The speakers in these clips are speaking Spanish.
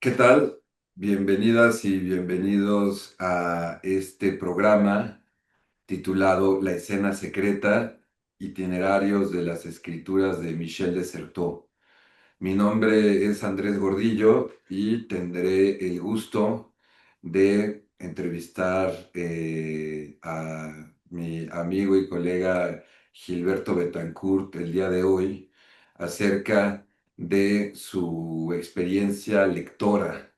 ¿Qué tal? Bienvenidas y bienvenidos a este programa titulado La escena secreta, itinerarios de las escrituras de Michel de Certeau. Mi nombre es Andrés Gordillo y tendré el gusto de entrevistar a mi amigo y colega Gilberto Betancourt el día de hoy acerca de su experiencia lectora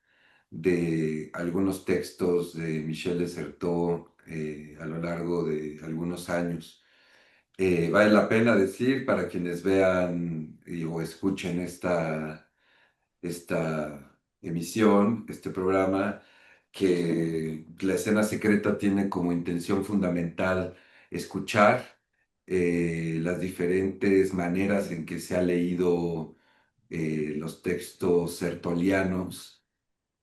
de algunos textos de Michel de Certeau a lo largo de algunos años. Vale la pena decir para quienes vean o escuchen esta emisión, este programa, que la escena secreta tiene como intención fundamental escuchar las diferentes maneras en que se ha leído los textos sertolianos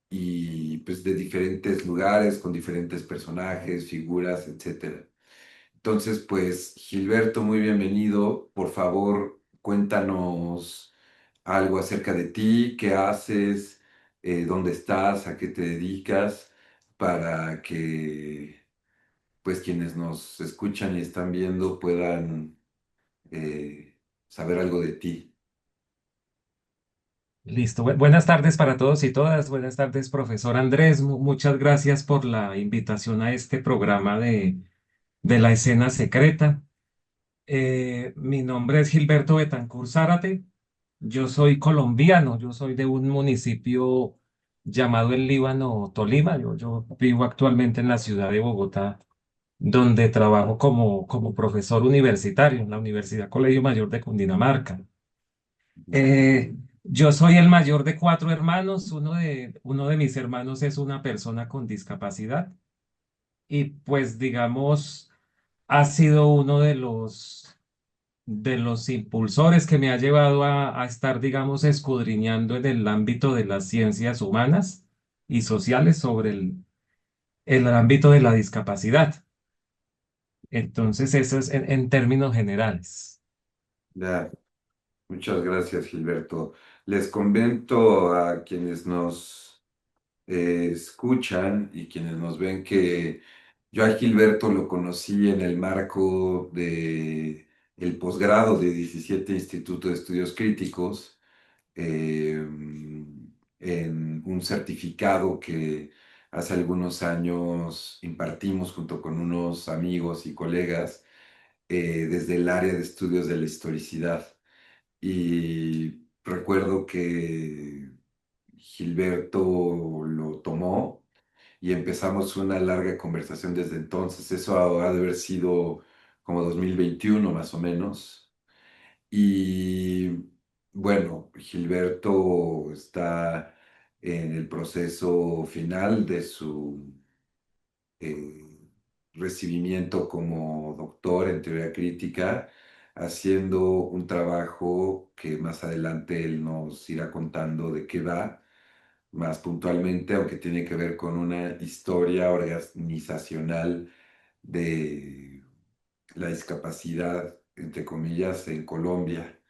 y pues de diferentes lugares, con diferentes personajes, figuras, etcétera. Entonces, pues, Gilberto, muy bienvenido. Por favor, cuéntanos algo acerca de ti, qué haces, dónde estás, a qué te dedicas, para que, pues, quienes nos escuchan y están viendo puedan saber algo de ti. Listo. Buenas tardes para todos y todas. Buenas tardes, profesor Andrés. Muchas gracias por la invitación a este programa de la escena secreta. Mi nombre es Gilberto Betancur Zárate. Yo soy colombiano. Yo soy de un municipio llamado El Líbano, Tolima. Yo vivo actualmente en la ciudad de Bogotá, donde trabajo como profesor universitario en la Universidad Colegio Mayor de Cundinamarca. Yo soy el mayor de cuatro hermanos. Uno de mis hermanos es una persona con discapacidad y pues digamos ha sido uno de los impulsores que me ha llevado a estar digamos escudriñando en el ámbito de las ciencias humanas y sociales sobre el ámbito de la discapacidad. Entonces eso es en términos generales. Ya, muchas gracias, Gilberto. Les comento a quienes nos escuchan y quienes nos ven que yo a Gilberto lo conocí en el marco de el posgrado de 17 Instituto de Estudios Críticos, eh, en un certificado que hace algunos años impartimos junto con unos amigos y colegas desde el área de estudios de la historicidad. Y recuerdo que Gilberto lo tomó y empezamos una larga conversación desde entonces. Eso ha de haber sido como 2021 más o menos. Y bueno, Gilberto está en el proceso final de su eh, recibimiento como doctor en teoría crítica, haciendo un trabajo que más adelante él nos irá contando de qué va más puntualmente, aunque tiene que ver con una historia organizacional de la discapacidad, entre comillas, en Colombia.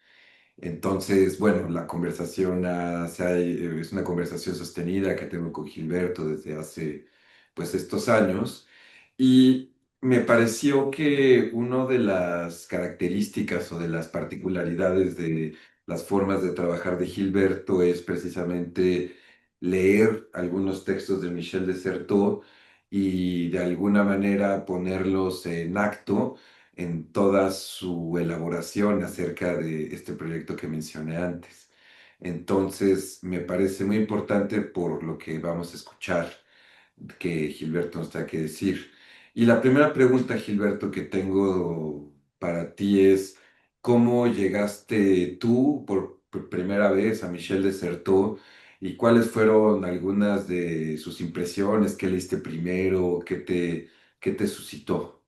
Entonces, bueno, la conversación es una conversación sostenida que tengo con Gilberto desde hace, pues, estos años. Y me pareció que una de las características o de las particularidades de las formas de trabajar de Gilberto es precisamente leer algunos textos de Michel de Certeau y de alguna manera ponerlos en acto en toda su elaboración acerca de este proyecto que mencioné antes. Entonces, me parece muy importante por lo que vamos a escuchar que Gilberto nos da que decir. Y la primera pregunta, Gilberto, que tengo para ti es, ¿cómo llegaste tú por primera vez a Michel de Certeau y cuáles fueron algunas de sus impresiones? ¿Qué leíste primero? ¿Qué te suscitó?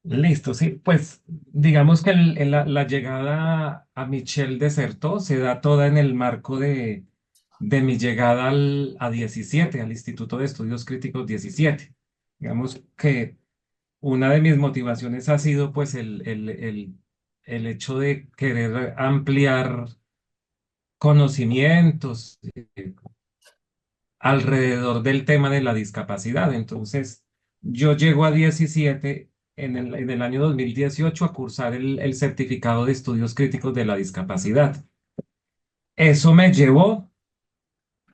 Listo, sí, pues digamos que la llegada a Michel Desertó se da toda en el marco de mi llegada a 17, al Instituto de Estudios Críticos 17. Digamos que una de mis motivaciones ha sido pues el hecho de querer ampliar conocimientos alrededor del tema de la discapacidad. Entonces, yo llego a 17 en el año 2018 a cursar el certificado de estudios críticos de la discapacidad. Eso me llevó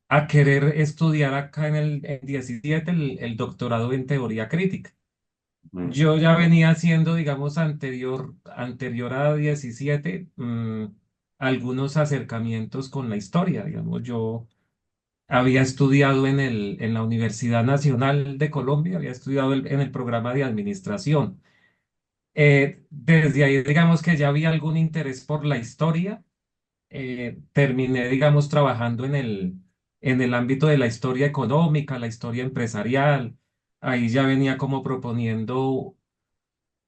a querer estudiar acá en 17 el doctorado en teoría crítica. mm, Yo ya venía haciendo, digamos, anterior a 17, algunos acercamientos con la historia. Digamos, yo había estudiado en la Universidad Nacional de Colombia, había estudiado en el programa de administración. Desde ahí, digamos que ya había algún interés por la historia. Terminé, digamos, trabajando en el ámbito de la historia económica, la historia empresarial. Ahí ya venía como proponiendo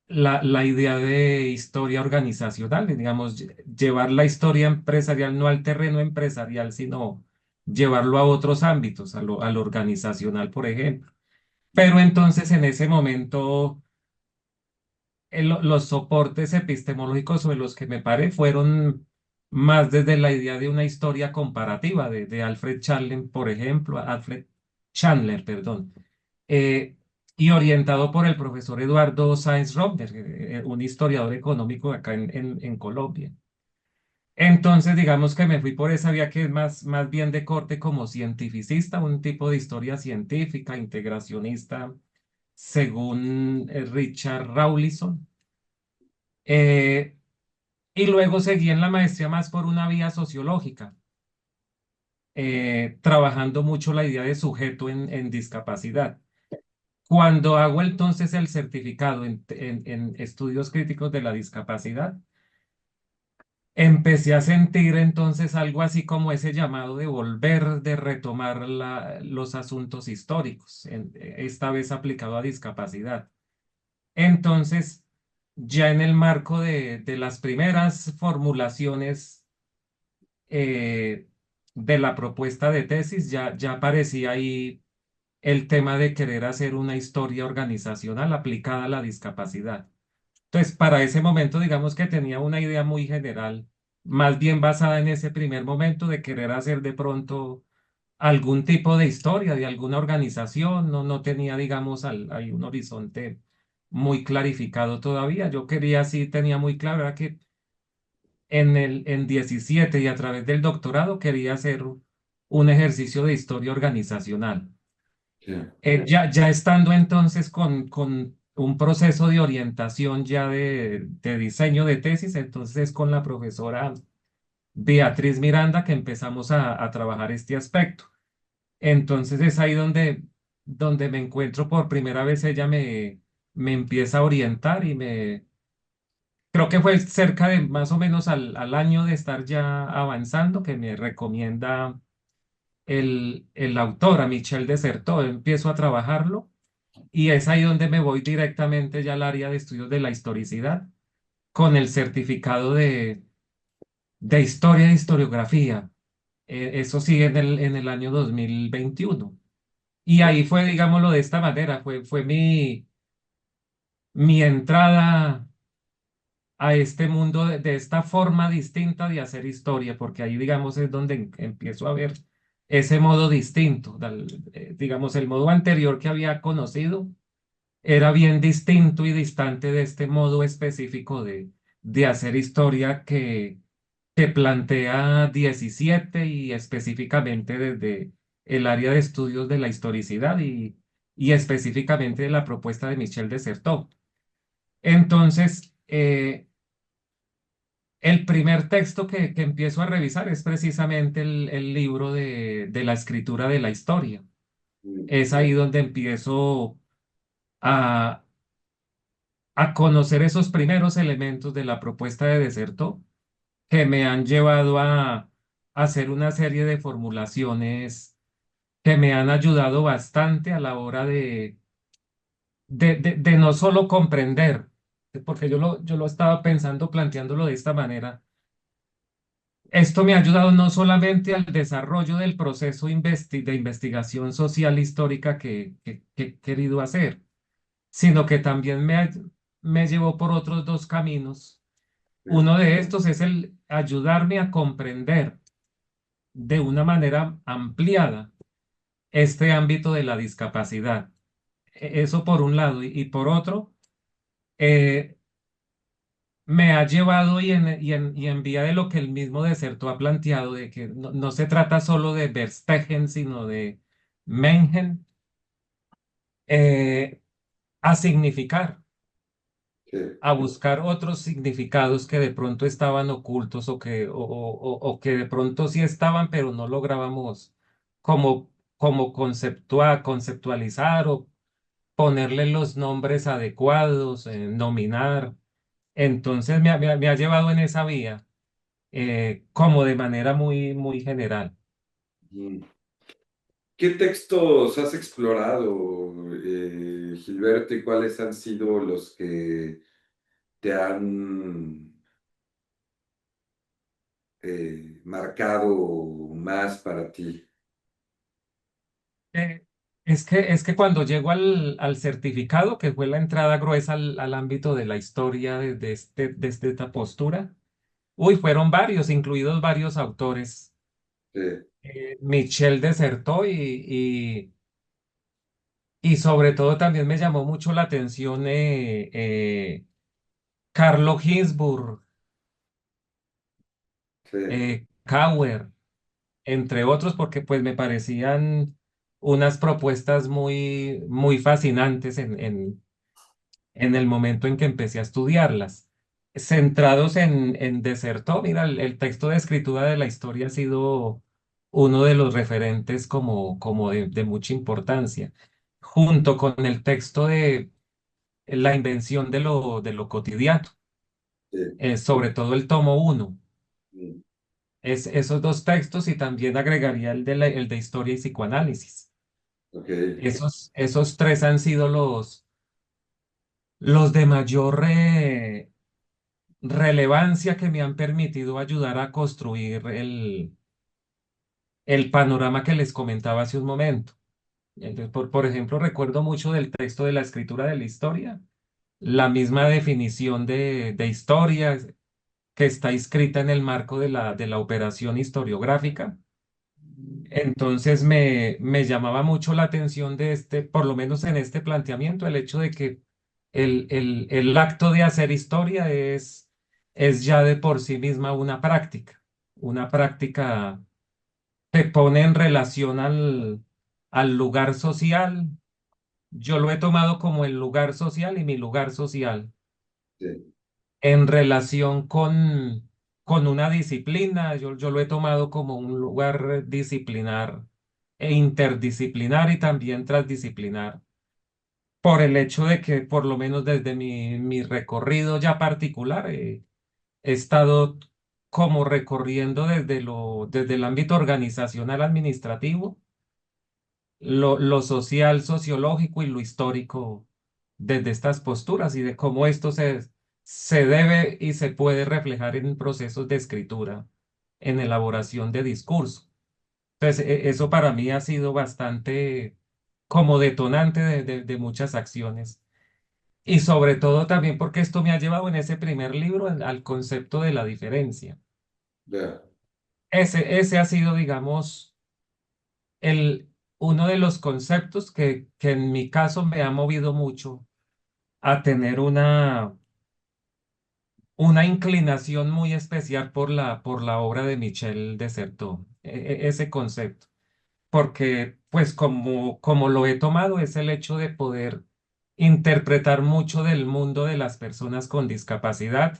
la idea de historia organizacional, de, digamos, llevar la historia empresarial no al terreno empresarial, sino llevarlo a otros ámbitos, a lo organizacional, por ejemplo. Pero entonces en ese momento los soportes epistemológicos sobre los que me paré fueron más desde la idea de una historia comparativa de Alfred Chandler, por ejemplo, Alfred Chandler, perdón, eh, y orientado por el profesor Eduardo Sáenz Robner, un historiador económico acá en Colombia. Entonces, digamos que me fui por esa vía que es más bien de corte como cientificista, un tipo de historia científica, integracionista, según Richard Rawlinson. Eh, y luego seguí en la maestría más por una vía sociológica, trabajando mucho la idea de sujeto en discapacidad. Cuando hago entonces el certificado en estudios críticos de la discapacidad, empecé a sentir entonces algo así como ese llamado de volver, de retomar los asuntos históricos, esta vez aplicado a discapacidad. Entonces, ya en el marco de las primeras formulaciones eh, de la propuesta de tesis, ya aparecía ahí el tema de querer hacer una historia organizacional aplicada a la discapacidad. Entonces, para ese momento, digamos que tenía una idea muy general, más bien basada en ese primer momento de querer hacer de pronto algún tipo de historia de alguna organización. No tenía, digamos, ahí un horizonte muy clarificado todavía. Yo quería, sí, tenía muy claro, era que en 17 y a través del doctorado quería hacer un ejercicio de historia organizacional. sí, Ya estando entonces con un proceso de orientación ya de diseño de tesis, entonces con la profesora Beatriz Miranda que empezamos a trabajar este aspecto. Entonces es ahí donde me encuentro por primera vez, ella me empieza a orientar y creo que fue cerca de más o menos al año de estar ya avanzando que me recomienda el autor, a Michel Desertot. Empiezo a trabajarlo. Y es ahí donde me voy directamente ya al área de estudios de la historicidad con el certificado de historia e historiografía. Eso sí, en el año 2021. Y ahí fue, digámoslo de esta manera, fue mi entrada a este mundo de esta forma distinta de hacer historia, porque ahí, digamos, es donde empiezo a ver ese modo distinto. Digamos, el modo anterior que había conocido era bien distinto y distante de este modo específico de hacer historia que plantea 17 y específicamente desde el área de estudios de la historicidad y específicamente de la propuesta de Michel Desertot. Entonces, el primer texto que empiezo a revisar es precisamente el libro de la escritura de la historia. mm, Es ahí donde empiezo a a conocer esos primeros elementos de la propuesta de Deserto que me han llevado a hacer una serie de formulaciones que me han ayudado bastante a la hora de no solo comprender, porque yo lo estaba pensando, planteándolo de esta manera. Esto me ha ayudado no solamente al desarrollo del proceso de investigación social histórica que he querido hacer, sino que también me llevó por otros dos caminos. sí, Uno de estos es el ayudarme a comprender. de una manera ampliada este ámbito de la discapacidad. Eso por un lado. Y por otro, eh, me ha llevado y en vía de lo que el mismo Deserto ha planteado, de que no se trata solo de Verstegen, sino de Mengen, eh, a significar, Sí. a buscar otros significados que de pronto estaban ocultos o que de pronto sí estaban, pero no lográbamos como conceptualizar o ponerle los nombres adecuados, nominar. Entonces me ha llevado en esa vía, como de manera muy general. Mm. ¿Qué textos has explorado, Gilberto, y cuáles han sido los que te han marcado más para ti? Eh, es que cuando llego al certificado, que fue la entrada gruesa al ámbito de la historia desde esta postura, uy, fueron varios, incluidos varios autores. Sí, Michel desertó y sobre todo también me llamó mucho la atención Carlo Ginzburg, sí, Kauer, entre otros, porque pues me parecían unas propuestas muy fascinantes en el momento en que empecé a estudiarlas. Centrados en Desertó, mira, el texto de escritura de la historia ha sido uno de los referentes como de mucha importancia, junto con el texto de la invención de lo cotidiano, sí. sobre todo el tomo uno. Mm. Esos dos textos y también agregaría el de historia y psicoanálisis. Ok, Esos tres han sido los de mayor relevancia que me han permitido ayudar a construir el panorama que les comentaba hace un momento. Entonces, por ejemplo, recuerdo mucho del texto de la escritura de la historia, la misma definición de historia que está inscrita en el marco de la operación historiográfica. Entonces me llamaba mucho la atención de por lo menos en este planteamiento, el hecho de que el acto de hacer historia es ya de por sí misma una práctica que pone en relación al lugar social. Yo lo he tomado como el lugar social y mi lugar social sí, en relación con una disciplina. Yo lo he tomado como un lugar disciplinar e interdisciplinar y también transdisciplinar, por el hecho de que por lo menos desde mi recorrido ya particular he estado como recorriendo desde el ámbito organizacional administrativo, lo social, sociológico y lo histórico desde estas posturas y de cómo esto se debe y se puede reflejar en procesos de escritura, en elaboración de discurso. Entonces, eso para mí ha sido bastante como detonante de muchas acciones. Y sobre todo también porque esto me ha llevado en ese primer libro al concepto de la diferencia. ya. Ese ha sido, digamos, uno de los conceptos que en mi caso me ha movido mucho a tener una inclinación muy especial por la obra de Michel Desertot, ese concepto. Porque, pues, como lo he tomado, es el hecho de poder interpretar mucho del mundo de las personas con discapacidad,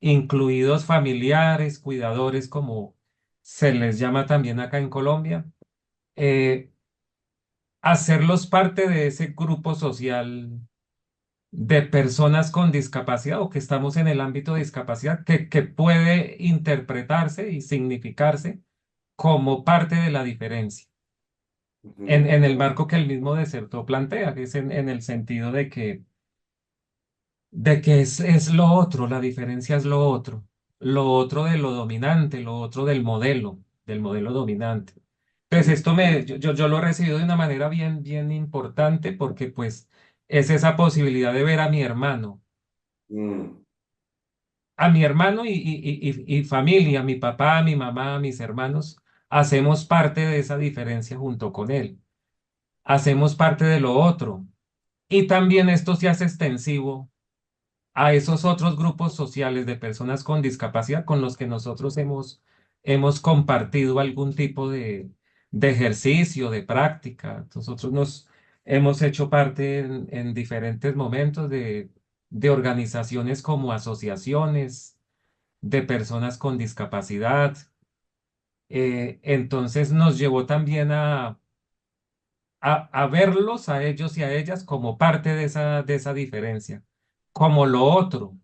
incluidos familiares, cuidadores, como se les llama también acá en Colombia, eh, hacerlos parte de ese grupo social de personas con discapacidad o que estamos en el ámbito de discapacidad que puede interpretarse y significarse como parte de la diferencia Ujú. en el marco que el mismo Deserto plantea, que es en el sentido de que es lo otro, la diferencia es lo otro de lo dominante, lo otro del modelo dominante. Entonces, Sí. esto yo lo he recibido de una manera bien importante porque pues es esa posibilidad de ver Mm. a mi hermano y familia, mi papá, mi mamá, mis hermanos, hacemos parte de esa diferencia junto con él, hacemos parte de lo otro. Y también esto se hace extensivo a esos otros grupos sociales de personas con discapacidad con los que nosotros hemos compartido algún tipo de ejercicio, de práctica. Nosotros nos hemos hecho parte en diferentes momentos de organizaciones como asociaciones de personas con discapacidad. Entonces nos llevó también a verlos a ellos y a ellas como parte de esa diferencia, como lo otro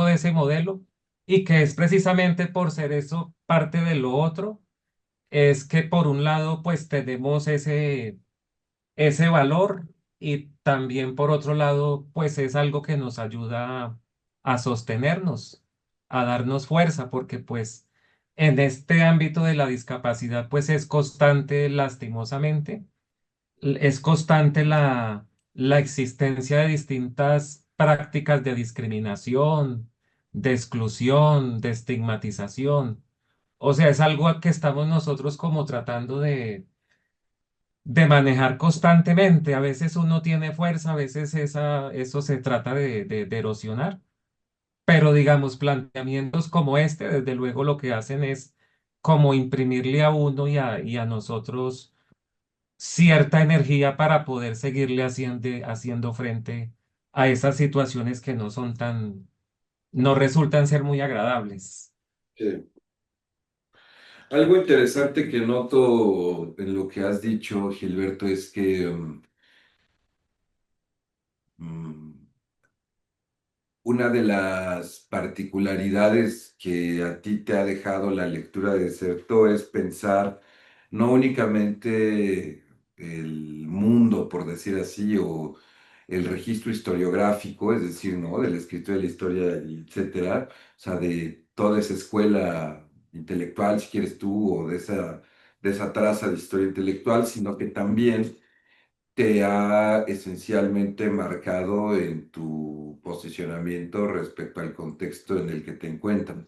de ese modelo, y que es precisamente por ser eso parte de lo otro, es que por un lado pues tenemos ese valor y también por otro lado pues es algo que nos ayuda a sostenernos, a darnos fuerza, porque pues en este ámbito de la discapacidad pues es constante lastimosamente es constante la existencia de distintas prácticas de discriminación, de exclusión, de estigmatización. O sea, es algo a que estamos nosotros como tratando de manejar constantemente. A veces uno tiene fuerza, a veces eso se trata de erosionar. Pero digamos, planteamientos como este, desde luego lo que hacen es como imprimirle a uno y a nosotros cierta energía para poder seguirle haciendo frente a esas situaciones que no son no resultan ser muy agradables. Sí. Algo interesante que noto en lo que has dicho, Gilberto, es que mm, una de las particularidades que a ti te ha dejado la lectura de Deserto es pensar no únicamente el mundo, por decir así, o el registro historiográfico, es decir, ¿no? Del escrito de la historia, etcétera, o sea, de toda esa escuela intelectual, si quieres tú, o de esa traza de historia intelectual, sino que también te ha esencialmente marcado en tu posicionamiento respecto al contexto en el que te encuentras.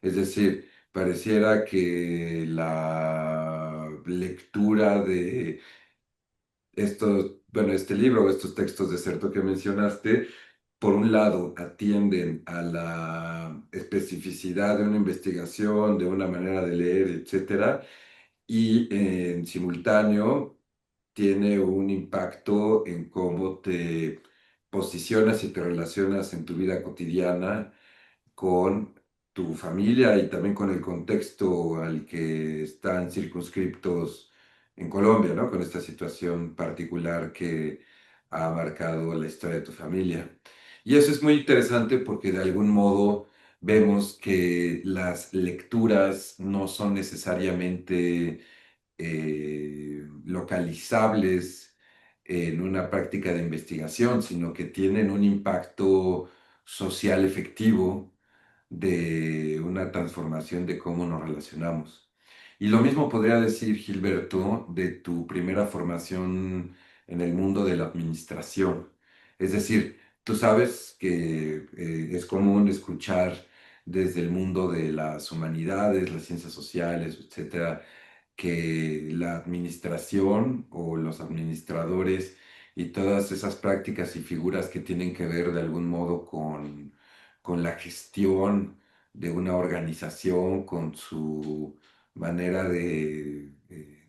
Es decir, pareciera que la lectura de este libro o estos textos de Certo que mencionaste, por un lado, atienden a la especificidad de una investigación, de una manera de leer, etcétera, y en simultáneo tiene un impacto en cómo te posicionas y te relacionas en tu vida cotidiana con tu familia y también con el contexto al que están circunscriptos en Colombia, ¿no? Con esta situación particular que ha marcado la historia de tu familia. Y eso es muy interesante porque de algún modo vemos que las lecturas no son necesariamente localizables en una práctica de investigación, sino que tienen un impacto social efectivo de una transformación de cómo nos relacionamos. Y lo mismo podría decir, Gilberto, de tu primera formación en el mundo de la administración. Es decir, tú sabes que es común escuchar desde el mundo de las humanidades, las ciencias sociales, etcétera, que la administración o los administradores y todas esas prácticas y figuras que tienen que ver de algún modo con la gestión de una organización, con su manera de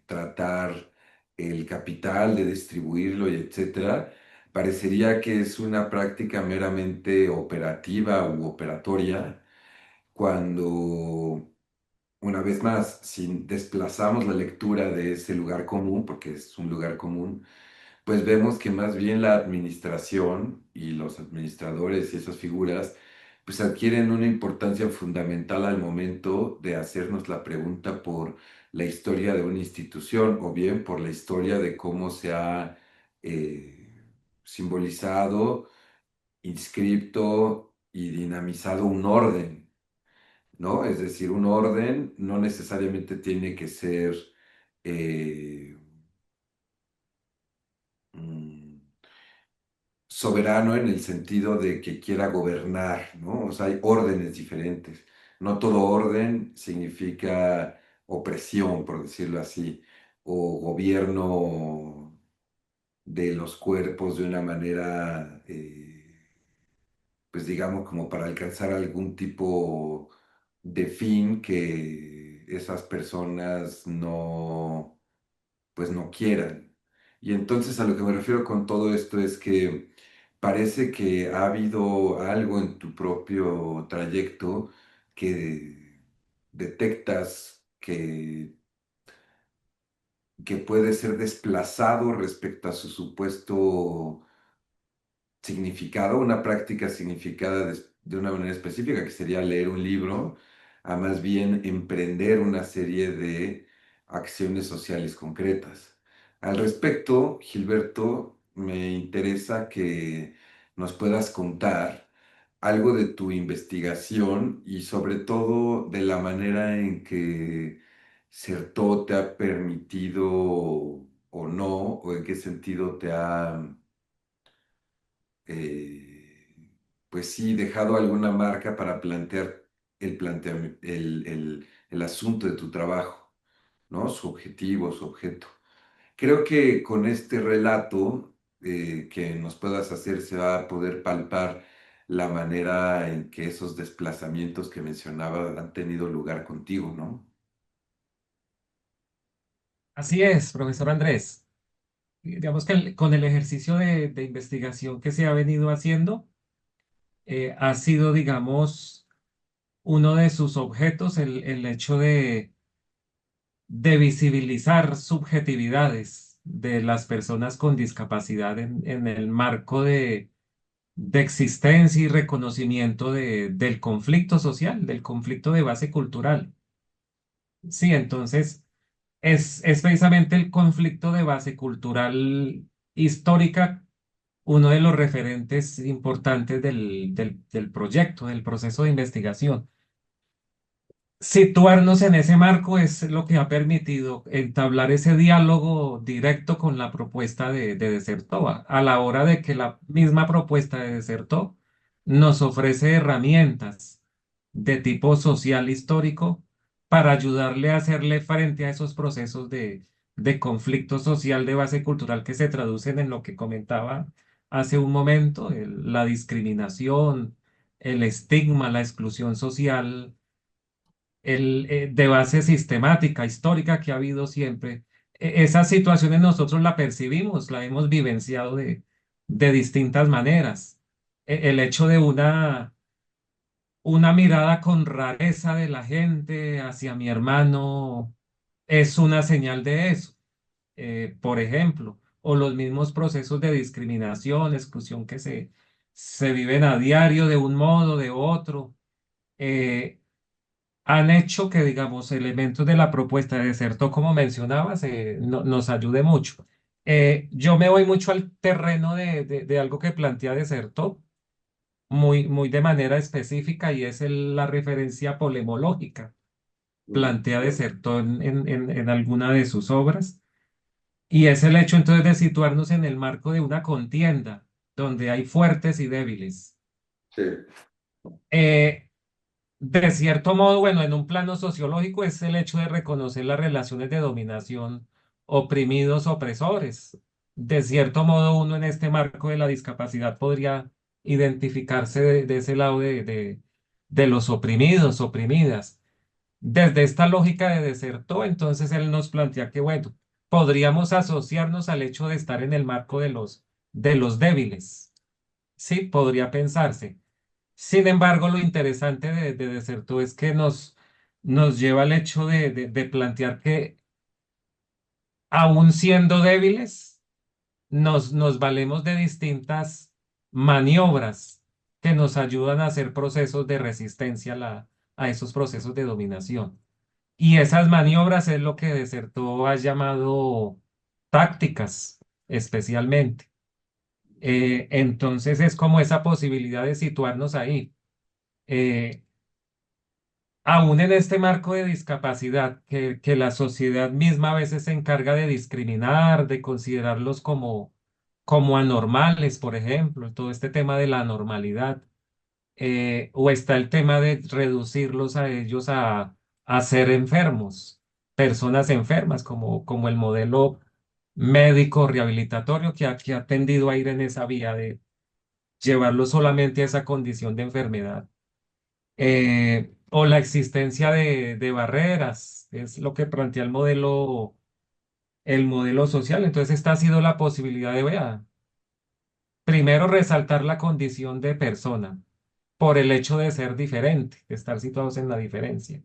tratar el capital, de distribuirlo y etcétera, parecería que es una práctica meramente operativa u operatoria cuando una vez más, si desplazamos la lectura de ese lugar común, porque es un lugar común, pues vemos que más bien la administración y los administradores y esas figuras, pues adquieren una importancia fundamental al momento de hacernos la pregunta por la historia de una institución o bien por la historia de cómo se ha simbolizado, inscripto y dinamizado un orden, ¿no? Es decir, un orden no necesariamente tiene que ser eh, mm, soberano en el sentido de que quiera gobernar, ¿no? O sea, hay órdenes diferentes. No todo orden significa opresión, por decirlo así, o gobierno de los cuerpos de una manera, pues digamos, como para alcanzar algún tipo de fin que esas personas no, pues no quieran. Y entonces a lo que me refiero con todo esto es que parece que ha habido algo en tu propio trayecto que detectas que puede ser desplazado respecto a su supuesto significado, una práctica significada de una manera específica, que sería leer un libro, a más bien emprender una serie de acciones sociales concretas. Al respecto, Gilberto, me interesa que nos puedas contar algo de tu investigación y sobre todo de la manera en que CERTO te ha permitido o no, o en qué sentido te ha eh, pues sí, dejado alguna marca para plantear el asunto de tu trabajo, ¿no? Su objetivo, su objeto. Creo que con este relato que nos puedas hacer se va a poder palpar la manera en que esos desplazamientos que mencionaba han tenido lugar contigo, ¿no? Así es, profesor Andrés. Digamos que con el ejercicio de investigación que se ha venido haciendo, ha sido, digamos, uno de sus objetos el hecho de visibilizar subjetividades de las personas con discapacidad en el marco de existencia y reconocimiento del conflicto social, del conflicto de base cultural. Sí, entonces es precisamente el conflicto de base cultural histórica uno de los referentes importantes del proyecto, del proceso de investigación. Situarnos en ese marco es lo que ha permitido entablar ese diálogo directo con la propuesta de Desertó, a la hora de que la misma propuesta de Desertó nos ofrece herramientas de tipo social histórico para ayudarle a hacerle frente a esos procesos de conflicto social de base cultural que se traducen en lo que comentaba hace un momento, la discriminación, el estigma, la exclusión social de base sistemática, histórica que ha habido siempre. Esas situaciones nosotros la percibimos, la hemos vivenciado de distintas maneras. El hecho de una mirada con rareza de la gente hacia mi hermano es una señal de eso, por ejemplo, o los mismos procesos de discriminación, exclusión que se viven a diario de un modo, de otro. eh, Han hecho que, digamos, elementos de la propuesta de Desertó, como mencionabas, nos ayude mucho. Yo me voy mucho al terreno de algo que plantea Desertó, muy de manera específica, y es la referencia polemológica. Mm, Plantea Desertó en alguna de sus obras, y es el hecho entonces de situarnos en el marco de una contienda, donde hay fuertes y débiles. sí. Eh, De cierto modo, bueno, en un plano sociológico es el hecho de reconocer las relaciones de dominación, oprimidos, opresores. De cierto modo, uno en este marco de la discapacidad podría identificarse de ese lado de los oprimidos, oprimidas. Desde esta lógica de Desertó, entonces él nos plantea que, bueno, podríamos asociarnos al hecho de estar en el marco de los débiles. Sí, podría pensarse. Sin embargo, lo interesante de Desertó es que nos lleva al hecho de plantear que, aun siendo débiles, nos valemos de distintas maniobras que nos ayudan a hacer procesos de resistencia a esos procesos de dominación. Y esas maniobras es lo que Desertó ha llamado tácticas, especialmente. Entonces es como esa posibilidad de situarnos ahí. Eh, Aún en este marco de discapacidad, que la sociedad misma a veces se encarga de discriminar, de considerarlos como anormales, por ejemplo, todo este tema de la anormalidad, o está el tema de reducirlos a ellos a ser enfermos. personas enfermas, como el modelo médico rehabilitatorio que ha tendido a ir en esa vía de llevarlo solamente a esa condición de enfermedad. O la existencia de barreras, es lo que plantea el modelo social. Entonces, esta ha sido la posibilidad de, vea, primero resaltar la condición de persona por el hecho de ser diferente, de estar situados en la diferencia.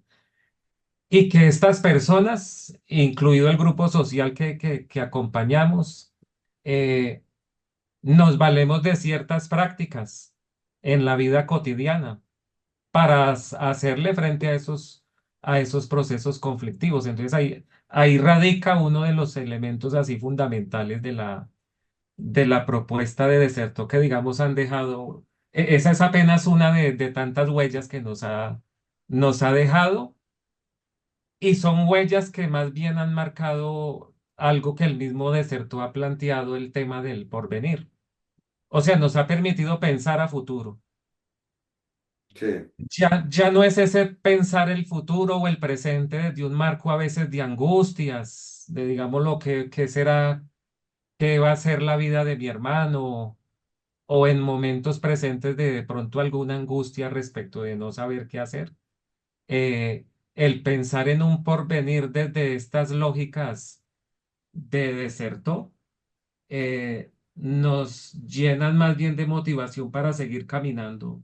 Y que estas personas, incluido el grupo social que acompañamos, eh, nos valemos de ciertas prácticas en la vida cotidiana para hacerle frente a esos procesos conflictivos. Entonces ahí radica uno de los elementos así fundamentales de la propuesta de Deserto que, digamos, han dejado. Esa es apenas una de tantas huellas que nos ha dejado, y son huellas que más bien han marcado algo que el mismo Deserto ha planteado, el tema del porvenir. O sea, nos ha permitido pensar a futuro. Sí, Ya no es ese pensar el futuro o el presente desde un marco a veces de angustias, de digamos lo que será, qué va a ser la vida de mi hermano, o en momentos presentes de pronto alguna angustia respecto de no saber qué hacer. Eh, el pensar en un porvenir desde estas lógicas de Desertó nos llenan más bien de motivación para seguir caminando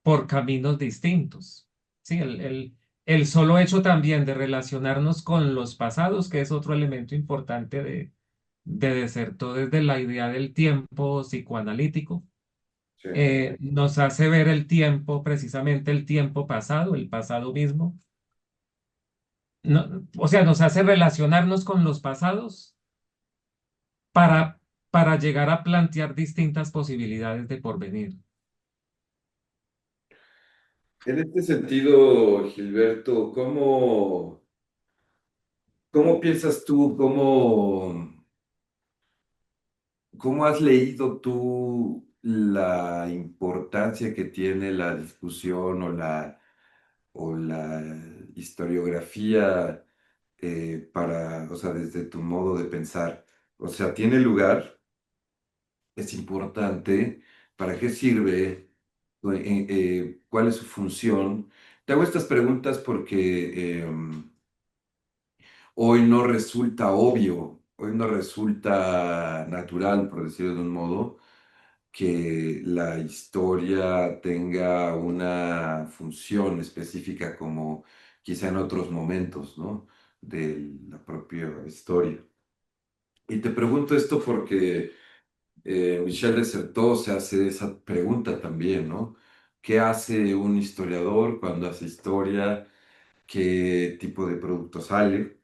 por caminos distintos. Sí, el solo hecho también de relacionarnos con los pasados, que es otro elemento importante de Desertó desde la idea del tiempo psicoanalítico, sí. nos hace ver el tiempo, precisamente el tiempo pasado, el pasado mismo. O sea, nos hace relacionarnos con los pasados para, para llegar a plantear distintas posibilidades de porvenir. En este sentido, Gilberto, cómo piensas tú, cómo has leído tú la importancia que tiene la discusión o la historiografía para, o sea, desde tu modo de pensar? O sea, ¿tiene lugar? ¿Es importante? ¿Para qué sirve? ¿Cuál es su función? Te hago estas preguntas porque hoy no resulta obvio, hoy no resulta natural, por decirlo de un modo, que la historia tenga una función específica como quizá en otros momentos, ¿no? De la propia historia. Y te pregunto esto porque Michel Desertot se hace esa pregunta también, ¿no? ¿Qué hace un historiador cuando hace historia? ¿Qué tipo de producto sale?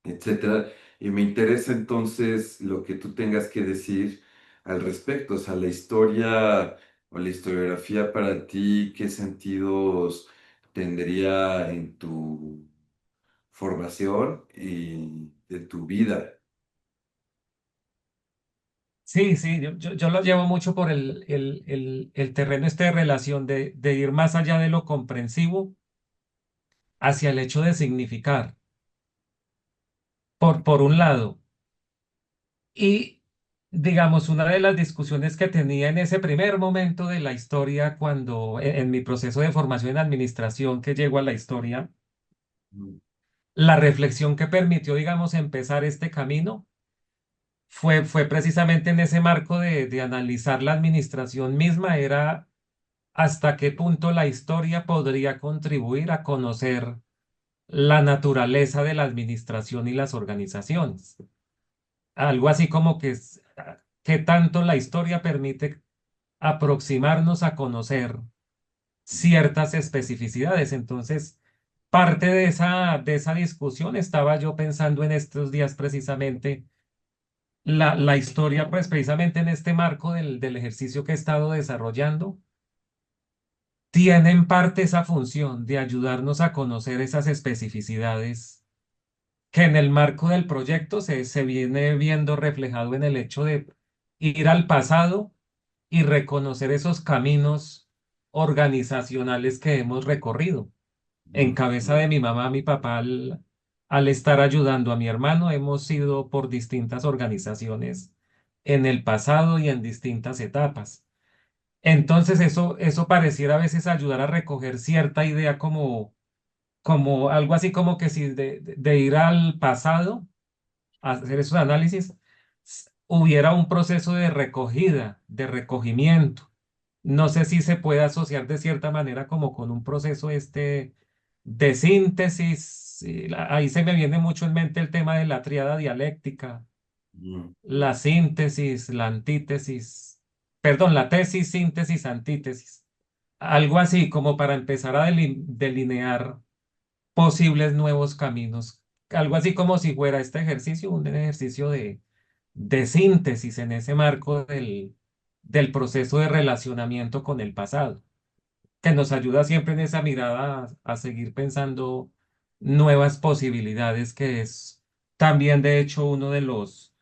Etcétera. Y me interesa entonces lo que tú tengas que decir al respecto. O sea, la historia o la historiografía para ti, ¿qué sentidos tendría en tu formación y de tu vida? Sí, sí, yo lo llevo mucho por el terreno este de relación de ir más allá de lo comprensivo hacia el hecho de significar, por un lado. Y digamos, una de las discusiones que tenía en ese primer momento de la historia, cuando en mi proceso de formación en administración que llego a la historia, Mm, la reflexión que permitió, digamos, empezar este camino fue precisamente en ese marco de analizar la administración misma, era hasta qué punto la historia podría contribuir a conocer la naturaleza de la administración y las organizaciones. Algo así como qué tanto la historia permite aproximarnos a conocer ciertas especificidades. Entonces, parte de esa discusión estaba yo pensando en estos días precisamente. La historia, pues precisamente en este marco del ejercicio que he estado desarrollando, tiene en parte esa función de ayudarnos a conocer esas especificidades que en el marco del proyecto se viene viendo reflejado en el hecho de ir al pasado y reconocer esos caminos organizacionales que hemos recorrido. en ujú, cabeza de mi mamá, mi papá, al estar ayudando a mi hermano, hemos ido por distintas organizaciones en el pasado y en distintas etapas. Entonces eso pareciera a veces ayudar a recoger cierta idea como algo así como que si de ir al pasado a hacer esos análisis, hubiera un proceso de recogida, de recogimiento. No sé si se puede asociar de cierta manera como con un proceso de síntesis. Ahí se me viene mucho en mente el tema de la tríada dialéctica, ujú, la síntesis, la antítesis, perdón, la tesis, síntesis, antítesis. Algo así como para empezar a delinear posibles nuevos caminos. Algo así como si fuera este ejercicio, un ejercicio de síntesis en ese marco del proceso de relacionamiento con el pasado, que nos ayuda siempre en esa mirada a seguir pensando nuevas posibilidades, que es también de hecho uno de los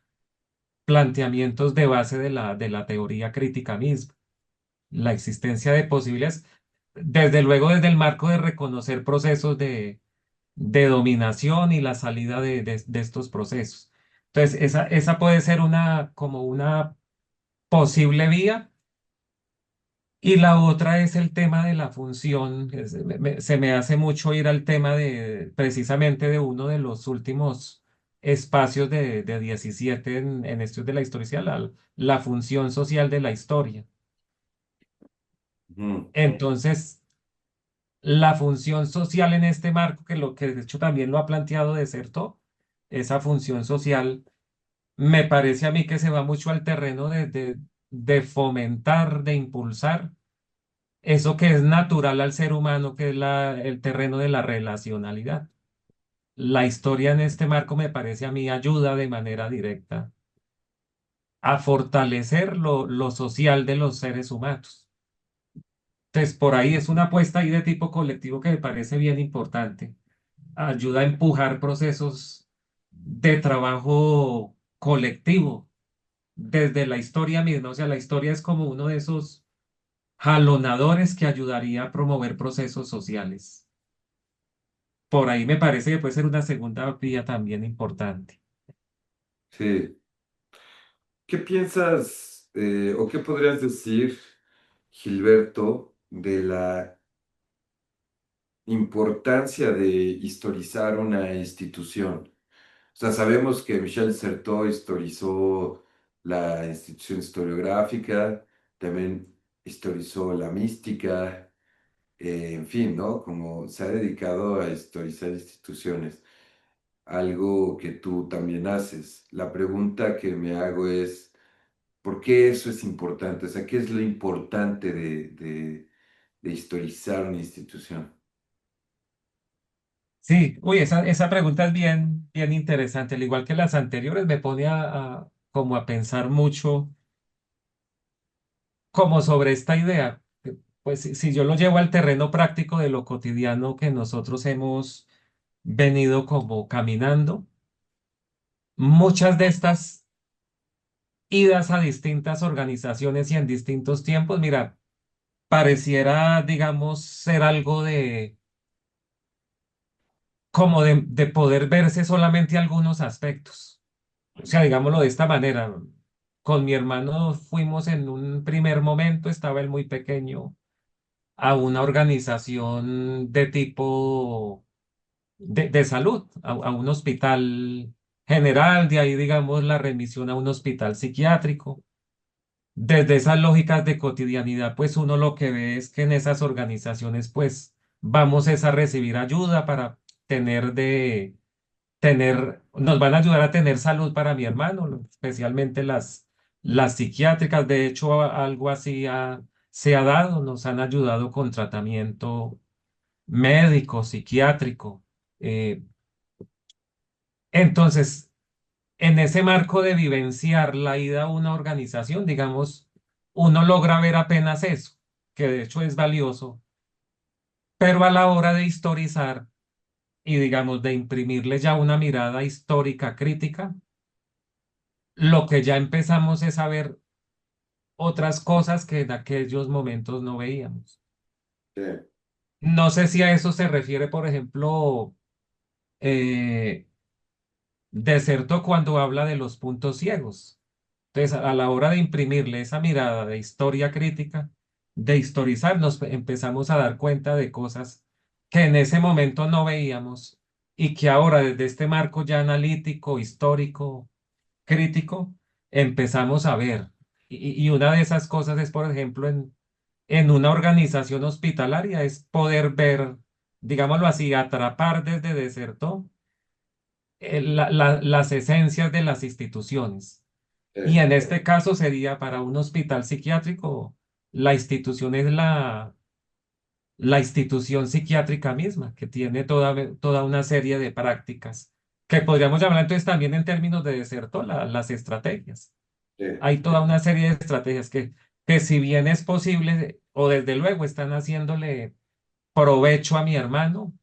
planteamientos de base de la teoría crítica misma, la existencia de posibilidades, desde luego desde el marco de reconocer procesos de dominación y la salida de estos procesos. Entonces, esa puede ser como una posible vía. Y la otra es el tema de la función. Se me hace mucho ir al tema precisamente de uno de los últimos espacios de 17 en estudios de la historia, la función social de la historia. ujú. Entonces, la función social en este marco, que lo que de hecho también lo ha planteado Deserto, esa función social me parece a mí que se va mucho al terreno de fomentar, de impulsar eso que es natural al ser humano, que es el terreno de la relacionalidad. La historia en este marco me parece a mí ayuda de manera directa a fortalecer lo social de los seres humanos. Entonces, por ahí es una apuesta ahí de tipo colectivo que me parece bien importante. Ayuda a empujar procesos de trabajo colectivo desde la historia misma. O sea, la historia es como uno de esos jalonadores que ayudaría a promover procesos sociales. Por ahí me parece que puede ser una segunda vía también importante. Sí. ¿Qué piensas o qué podrías decir, Gilberto, de la importancia de historizar una institución? O sea, sabemos que Michel Certeau historizó la institución historiográfica, también historizó la mística, en fin, ¿no? Como se ha dedicado a historizar instituciones, algo que tú también haces. La pregunta que me hago es, ¿por qué eso es importante? O sea, ¿qué es lo importante de historizar una institución? Sí, uy, esa pregunta es bien, bien interesante. Al igual que las anteriores, me pone como a pensar mucho como sobre esta idea. Pues si yo lo llevo al terreno práctico de lo cotidiano que nosotros hemos venido como caminando, muchas de estas idas a distintas organizaciones y en distintos tiempos, mira, pareciera, digamos, ser algo como de poder verse solamente algunos aspectos. O sea, digámoslo de esta manera, con mi hermano fuimos en un primer momento, estaba él muy pequeño, a una organización de tipo de salud, a un hospital general, de ahí, digamos, la remisión a un hospital psiquiátrico. Desde esas lógicas de cotidianidad, pues uno lo que ve es que en esas organizaciones, pues vamos es a recibir ayuda para tener nos van a ayudar a tener salud para mi hermano, especialmente las psiquiátricas. De hecho, algo así se ha dado, nos han ayudado con tratamiento médico, psiquiátrico. Eh, entonces, en ese marco de vivenciar la ida a una organización, digamos, uno logra ver apenas eso, que de hecho es valioso, pero a la hora de historizar y, digamos, de imprimirle ya una mirada histórica crítica, lo que ya empezamos es a ver otras cosas que en aquellos momentos no veíamos. Sí. No sé si a eso se refiere, por ejemplo, eh, Desertó cuando habla de los puntos ciegos. Entonces, a la hora de imprimirle esa mirada de historia crítica, de historizar, nos empezamos a dar cuenta de cosas que en ese momento no veíamos y que ahora desde este marco ya analítico, histórico, crítico, empezamos a ver. Y una de esas cosas es, por ejemplo, en una organización hospitalaria, es poder ver, digámoslo así, atrapar desde Desertó las esencias de las instituciones. Y Eh, en este caso sería para un hospital psiquiátrico, la institución es la institución psiquiátrica misma, que tiene toda una serie de prácticas, que podríamos llamar entonces también en términos de Desertó, las estrategias. eh, Hay toda una serie de estrategias que si bien es posible, o desde luego están haciéndole provecho a mi hermano,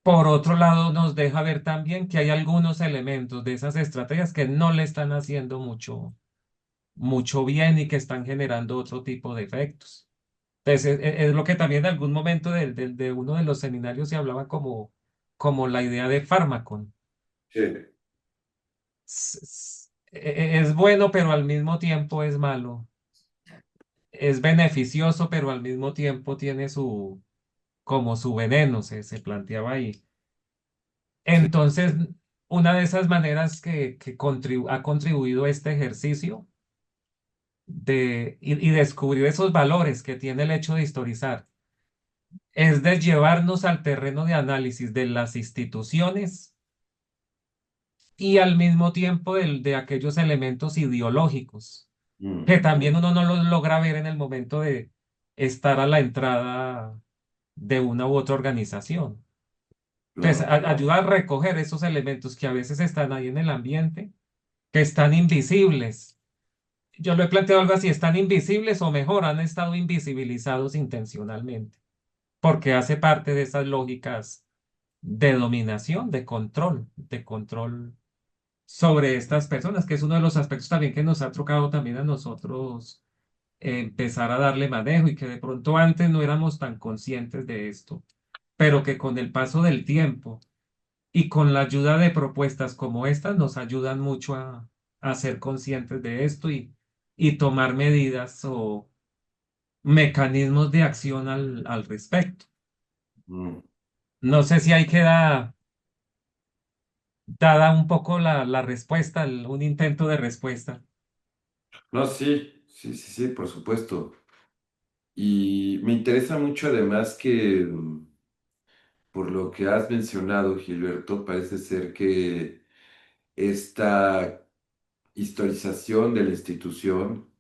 por otro lado, nos deja ver también que hay algunos elementos de esas estrategias que no le están haciendo mucho bien y que están generando otro tipo de efectos. Entonces, es lo que también en algún momento de uno de los seminarios se hablaba como la idea de fármaco. sí, Es bueno, pero al mismo tiempo es malo. Es beneficioso, pero al mismo tiempo tiene como su veneno, se planteaba ahí. sí, Entonces, una de esas maneras que ha contribuido este ejercicio y descubrir esos valores que tiene el hecho de historizar es de llevarnos al terreno de análisis de las instituciones y al mismo tiempo de aquellos elementos ideológicos mm, que también uno no los logra ver en el momento de estar a la entrada de una u otra organización. Entonces, claro, ayuda a recoger esos elementos que a veces están ahí en el ambiente, que están invisibles. Yo lo he planteado algo así, están invisibles o mejor, han estado invisibilizados intencionalmente, porque hace parte de esas lógicas de dominación, de control sobre estas personas, que es uno de los aspectos también que nos ha tocado también a nosotros empezar a darle manejo y que de pronto antes no éramos tan conscientes de esto, pero que con el paso del tiempo y con la ayuda de propuestas como estas nos ayudan mucho a ser conscientes de esto y tomar medidas o mecanismos de acción al respecto. mm. No sé si ahí queda dada un poco la respuesta, un intento de respuesta. No, sí, sí, sí, sí, por supuesto. Y me interesa mucho además que, por lo que has mencionado, Gilberto, parece ser que esta historización de la institución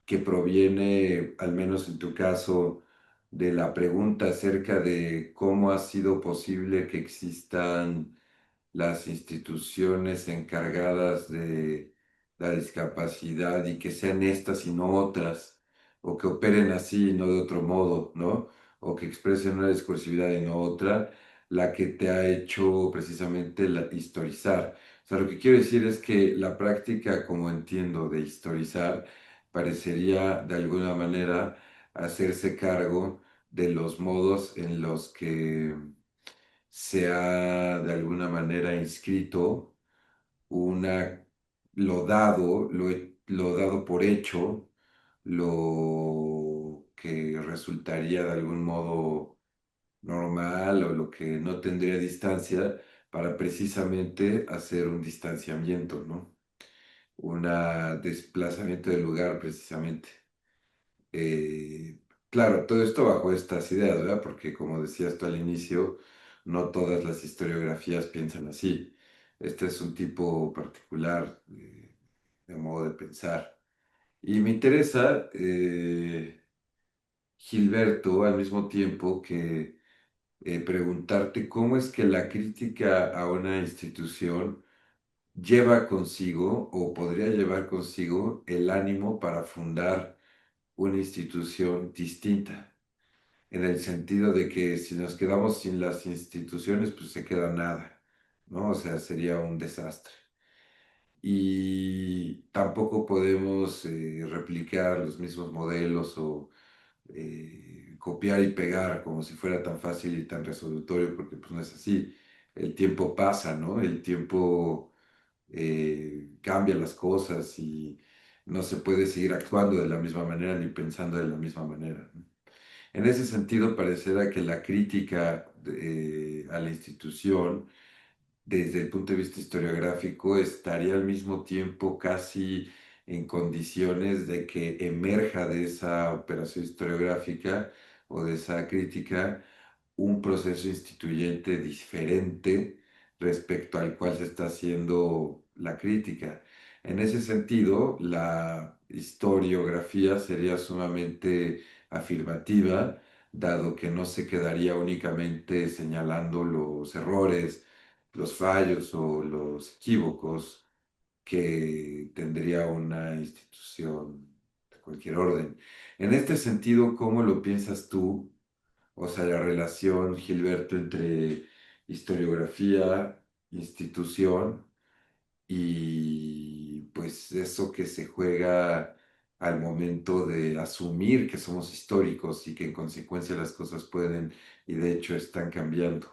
que proviene, al menos en tu caso, de la pregunta acerca de cómo ha sido posible que existan las instituciones encargadas de la discapacidad y que sean estas y no otras, o que operen así y no de otro modo, ¿no? O que expresen una discursividad y no otra, la que te ha hecho precisamente historizar. O sea, lo que quiero decir es que la práctica, como entiendo, de historizar, parecería de alguna manera hacerse cargo de los modos en los que se ha de alguna manera inscrito una, lo dado por hecho, lo que resultaría de algún modo normal o lo que no tendría distancia para precisamente hacer un distanciamiento, ¿no? Un desplazamiento del lugar precisamente. Eh, claro, todo esto bajo estas ideas, ¿verdad? Porque como decías tú al inicio, no todas las historiografías piensan así. Este es un tipo particular de modo de pensar. Y me interesa, Gilberto, al mismo tiempo que preguntarte cómo es que la crítica a una institución lleva consigo o podría llevar consigo el ánimo para fundar una institución distinta, en el sentido de que si nos quedamos sin las instituciones, pues se queda nada, ¿no? O sea, sería un desastre. Y tampoco podemos replicar los mismos modelos o copiar y pegar como si fuera tan fácil y tan resolutorio, porque pues no es así. El tiempo pasa, ¿no? El tiempo cambia las cosas y no se puede seguir actuando de la misma manera ni pensando de la misma manera, ¿no? En ese sentido, pareciera que la crítica a la institución desde el punto de vista historiográfico, estaría al mismo tiempo casi en condiciones de que emerja de esa operación historiográfica o de esa crítica un proceso instituyente diferente respecto al cual se está haciendo la crítica. En ese sentido, la historiografía sería sumamente afirmativa, dado que no se quedaría únicamente señalando los errores, los fallos o los equívocos que tendría una institución de cualquier orden. En este sentido, ¿cómo lo piensas tú? O sea, la relación, Gilberto, entre historiografía, institución y pues eso que se juega al momento de asumir que somos históricos y que en consecuencia las cosas pueden y de hecho están cambiando.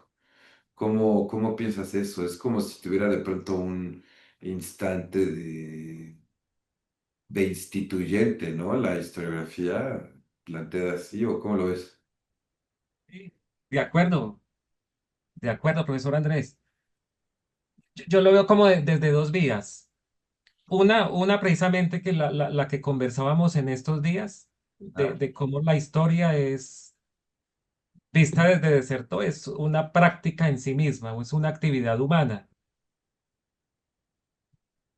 ¿Cómo piensas eso? Es como si tuviera de pronto un instante de instituyente, ¿no? La historiografía planteada así, ¿o cómo lo ves? Sí, de acuerdo, profesor Andrés. Yo lo veo como desde dos vías. Una precisamente que la que conversábamos en estos días, Ah, de cómo la historia es vista desde Desertó, es una práctica en sí misma, o es una actividad humana.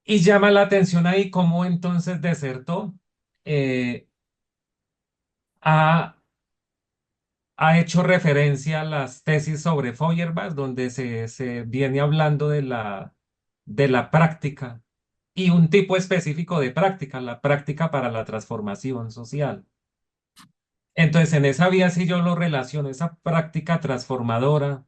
Y llama la atención ahí cómo entonces Desertó eh, ha, ha hecho referencia a las tesis sobre Feuerbach, donde se viene hablando de la práctica y un tipo específico de práctica, la práctica para la transformación social. Entonces, en esa vía sí yo lo relaciono, esa práctica transformadora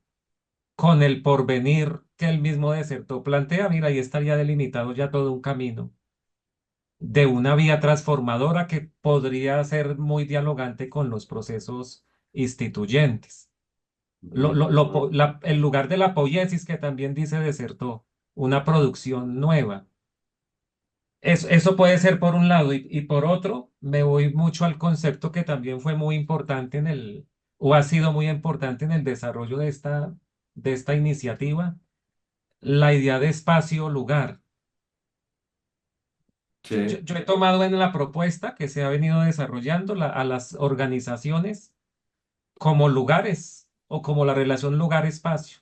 con el porvenir que el mismo Desertó plantea. Mira, ahí estaría delimitado ya todo un camino de una vía transformadora que podría ser muy dialogante con los procesos instituyentes. ujú, El lugar de la poiesis que también dice Desertó, una producción nueva. Eso puede ser por un lado y por otro, me voy mucho al concepto que también fue muy importante o ha sido muy importante en el desarrollo de esta iniciativa, la idea de espacio-lugar. sí, Yo he tomado en la propuesta que se ha venido desarrollando a las organizaciones como lugares o como la relación lugar-espacio.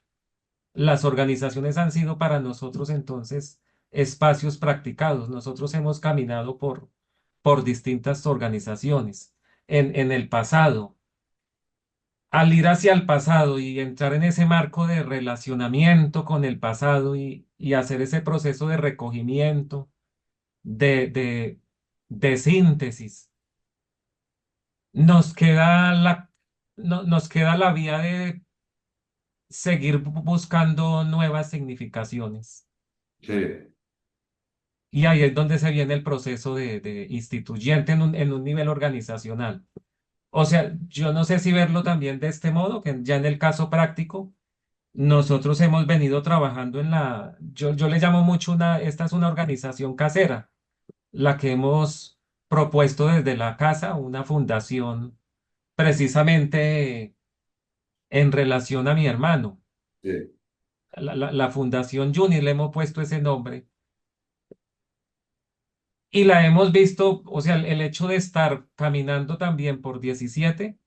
Las organizaciones han sido para nosotros entonces espacios practicados. Nosotros hemos caminado por distintas organizaciones en el pasado. Al ir hacia el pasado y entrar en ese marco de relacionamiento con el pasado y hacer ese proceso de recogimiento, de, de, de síntesis, nos queda nos queda la vía de seguir buscando nuevas significaciones. sí, Y ahí es donde se viene el proceso de instituyente en un nivel organizacional. O sea, yo no sé si verlo también de este modo, que ya en el caso práctico, nosotros hemos venido trabajando yo le llamo mucho esta es una organización casera, la que hemos propuesto desde la casa, una fundación precisamente en relación a mi hermano. sí, La Fundación Juni le hemos puesto ese nombre y la hemos visto, o sea, el hecho de estar caminando también por 17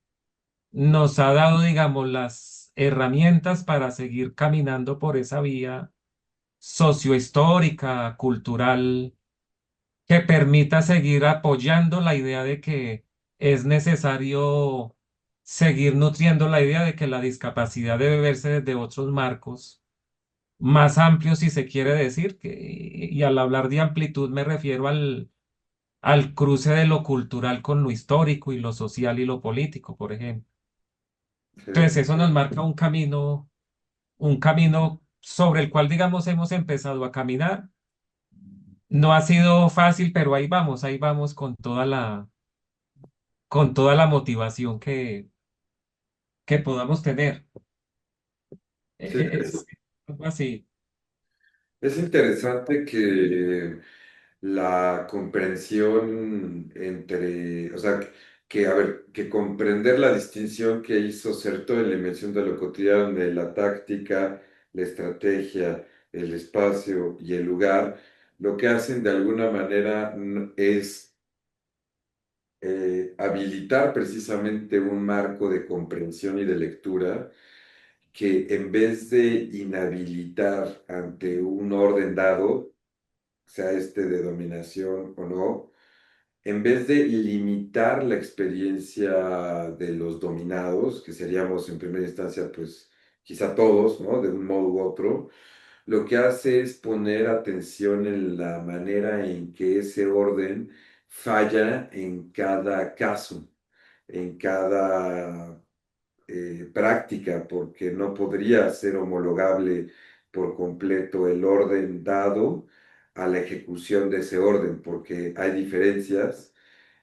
nos ha dado, digamos, las herramientas para seguir caminando por esa vía sociohistórica, cultural, que permita seguir apoyando la idea de que es necesario seguir nutriendo la idea de que la discapacidad debe verse desde otros marcos más amplios, si se quiere decir, y al hablar de amplitud me refiero al cruce de lo cultural con lo histórico y lo social y lo político, por ejemplo. Entonces, sí, eso nos marca un camino sobre el cual, digamos, hemos empezado a caminar. No ha sido fácil, pero ahí vamos con toda la motivación que podamos tener. Sí, Es algo así. es interesante que la comprensión entre, o sea, que, a ver, que comprender la distinción que hizo Certo en la invención de lo cotidiano, de la táctica, la estrategia, el espacio y el lugar, lo que hacen de alguna manera es habilitar precisamente un marco de comprensión y de lectura que en vez de inhabilitar ante un orden dado, sea este de dominación o no, en vez de limitar la experiencia de los dominados, que seríamos en primera instancia, pues quizá todos, ¿no? De un modo u otro, lo que hace es poner atención en la manera en que ese orden falla en cada caso, en cada práctica, porque no podría ser homologable por completo el orden dado a la ejecución de ese orden, porque hay diferencias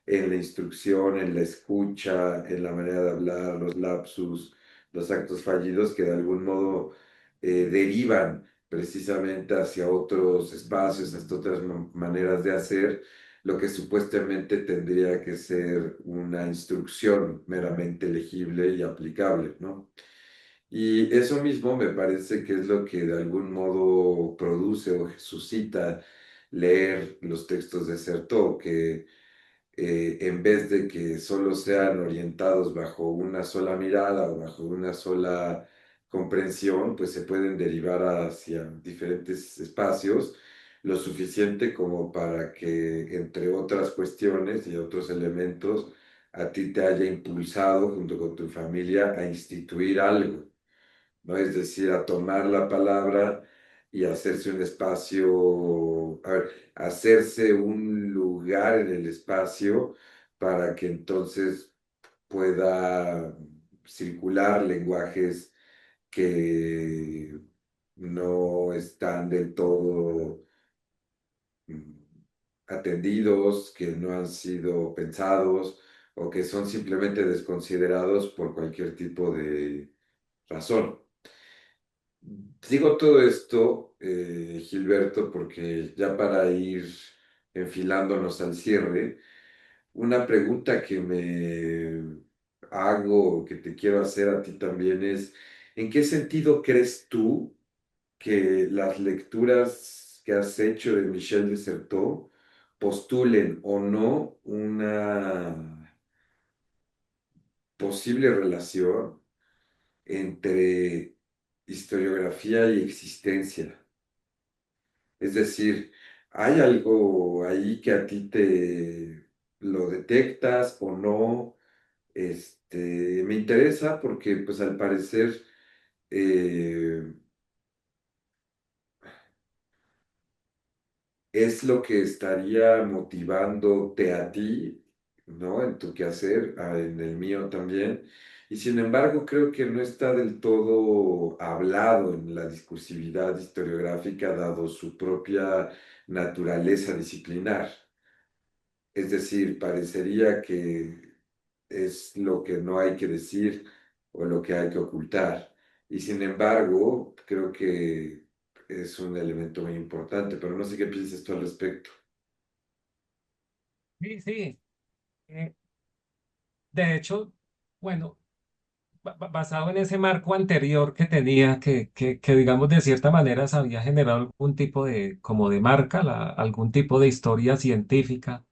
en la instrucción, en la escucha, en la manera de hablar, los lapsus, los actos fallidos que de algún modo derivan precisamente hacia otros espacios, hacia otras maneras de hacer lo que supuestamente tendría que ser una instrucción meramente legible y aplicable, ¿no? Y eso mismo me parece que es lo que de algún modo produce o suscita leer los textos de Certeau, que en vez de que solo sean orientados bajo una sola mirada o bajo una sola comprensión, pues se pueden derivar hacia diferentes espacios, lo suficiente como para que, entre otras cuestiones y otros elementos, a ti te haya impulsado junto con tu familia a instituir algo, ¿no? Es decir, a tomar la palabra y hacerse un espacio, a ver, hacerse un lugar en el espacio para que entonces pueda circular lenguajes que no están del todo mm, atendidos, que no han sido pensados o que son simplemente desconsiderados por cualquier tipo de razón. Digo todo esto, Gilberto, porque ya para ir enfilándonos al cierre, una pregunta que me hago, que te quiero hacer a ti también es, ¿en qué sentido crees tú que las lecturas que has hecho de Michel de Certeau postulen o no una posible relación entre historiografía y existencia? Es decir, ¿hay algo ahí que a ti te lo detectas o no? Me interesa porque, pues, al parecer eh, es lo que estaría motivándote a ti, ¿no? En tu quehacer, en el mío también. Y sin embargo, creo que no está del todo hablado en la discursividad historiográfica, dado su propia naturaleza disciplinar. Es decir, parecería que es lo que no hay que decir o lo que hay que ocultar. Y sin embargo, creo que es un elemento muy importante, pero no sé qué piensas tú al respecto. Sí, sí. eh, de hecho, bueno, basado en ese marco anterior que tenía, que digamos de cierta manera se había generado algún tipo de, como de marca, algún tipo de historia científica,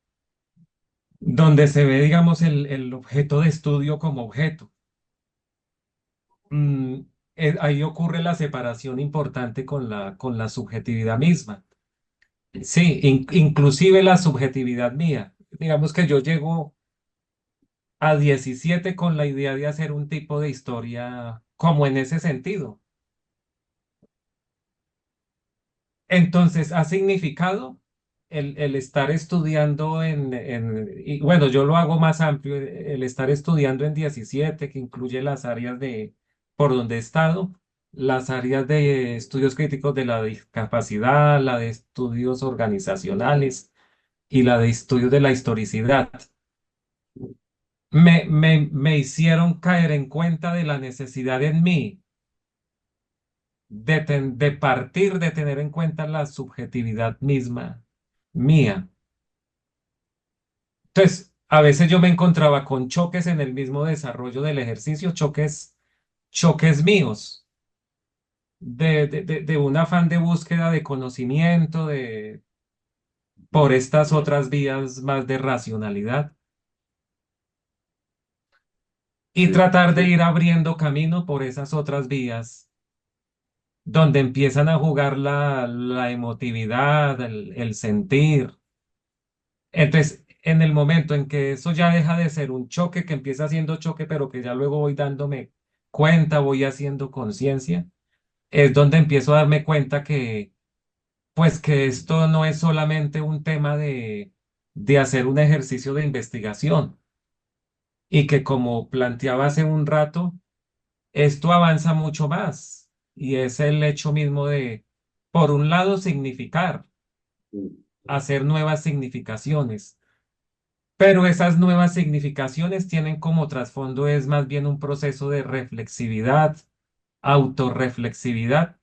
donde se ve, digamos, el objeto de estudio como objeto. Mm, ahí ocurre la separación importante con la subjetividad misma. Sí, inclusive la subjetividad mía. Digamos que yo llego a 17 con la idea de hacer un tipo de historia como en ese sentido. Entonces, ha significado el estar estudiando y bueno, yo lo hago más amplio, el estar estudiando en 17 que incluye las áreas de, por donde he estado, las áreas de estudios críticos de la discapacidad, la de estudios organizacionales y la de estudios de la historicidad. me hicieron caer en cuenta de la necesidad en mí de partir de tener en cuenta la subjetividad misma mía. Entonces, a veces yo me encontraba con choques en el mismo desarrollo del ejercicio, choques míos, de un afán de búsqueda de conocimiento, por estas otras vías más de racionalidad y Sí, tratar de ir abriendo camino por esas otras vías donde empiezan a jugar la emotividad, el sentir. Entonces, en el momento en que eso ya deja de ser un choque, que empieza siendo choque, pero que ya luego voy dándome cuenta, voy haciendo conciencia, es donde empiezo a darme cuenta que, pues que esto no es solamente un tema de hacer un ejercicio de investigación y que como planteaba hace un rato, esto avanza mucho más y es el hecho mismo de, por un lado, significar, sí, hacer nuevas significaciones. Pero esas nuevas significaciones tienen como trasfondo es más bien un proceso de reflexividad, autorreflexividad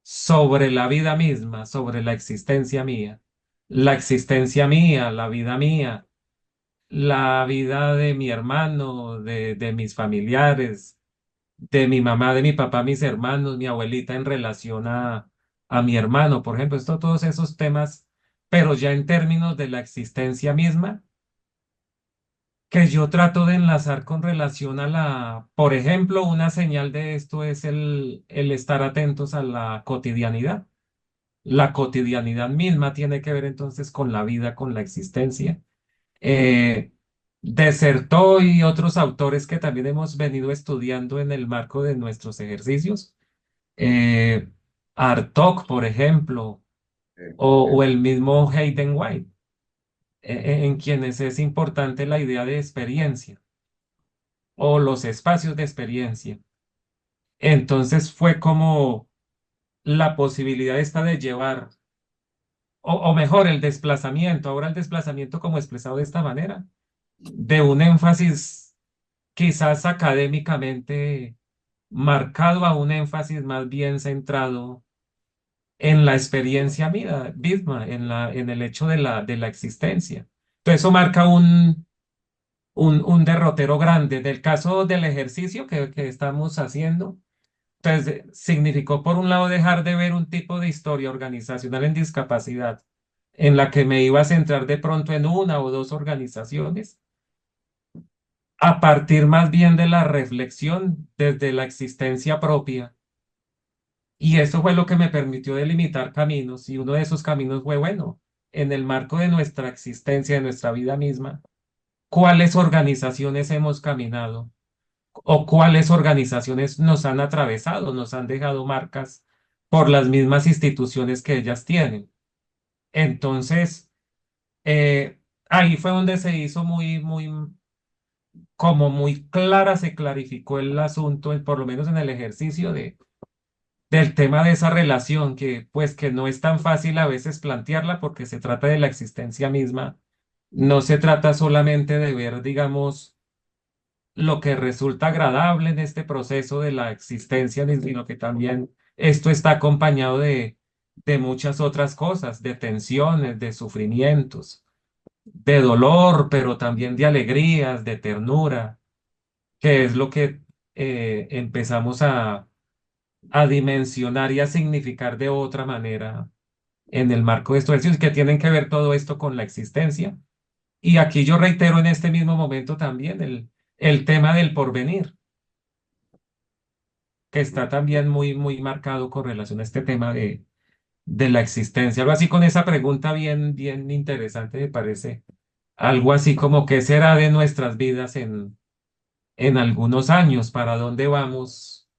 sobre la vida misma, sobre la existencia mía. La existencia mía, la vida mía, la vida de mi hermano, de mis familiares, de mi mamá, de mi papá, mis hermanos, mi abuelita en relación a mi hermano, por ejemplo, todos esos temas, pero ya en términos de la existencia misma que yo trato de enlazar con relación a por ejemplo, una señal de esto es el estar atentos a la cotidianidad. La cotidianidad misma tiene que ver entonces con la vida, con la existencia. Eh, Desertó y otros autores que también hemos venido estudiando en el marco de nuestros ejercicios. eh, Artaud, por ejemplo, o sí, el mismo Hayden White, en quienes es importante la idea de experiencia o los espacios de experiencia. Entonces fue como la posibilidad esta de llevar, o mejor, el desplazamiento, ahora el desplazamiento como expresado de esta manera, de un énfasis quizás académicamente marcado a un énfasis más bien centrado en la experiencia misma, en el hecho de la existencia. Entonces eso marca un derrotero grande. Del caso del ejercicio que estamos haciendo. Entonces, significó por un lado dejar de ver un tipo de historia organizacional en discapacidad, en la que me iba a centrar de pronto en una o dos organizaciones, a partir más bien de la reflexión desde la existencia propia. Y eso fue lo que me permitió delimitar caminos, y uno de esos caminos fue, bueno, en el marco de nuestra existencia, de nuestra vida misma, ¿cuáles organizaciones hemos caminado? O cuáles organizaciones nos han atravesado, nos han dejado marcas por las mismas instituciones que ellas tienen. Entonces, ahí fue donde se hizo como muy clara, se clarificó el asunto, por lo menos en el ejercicio del tema de esa relación, que pues que no es tan fácil a veces plantearla porque se trata de la existencia misma, no se trata solamente de ver, digamos, lo que resulta agradable en este proceso de la existencia, sino que también esto está acompañado de muchas otras cosas, de tensiones, de sufrimientos, de dolor, pero también de alegrías, de ternura, que es lo que empezamos a dimensionar y a significar de otra manera en el marco de estos ejercicios que tienen que ver todo esto con la existencia. Y aquí yo reitero en este mismo momento también el tema del porvenir que está también muy marcado con relación a este tema de la existencia. Algo así con esa pregunta bien interesante me parece. Algo así como qué será de nuestras vidas en algunos años, para dónde vamos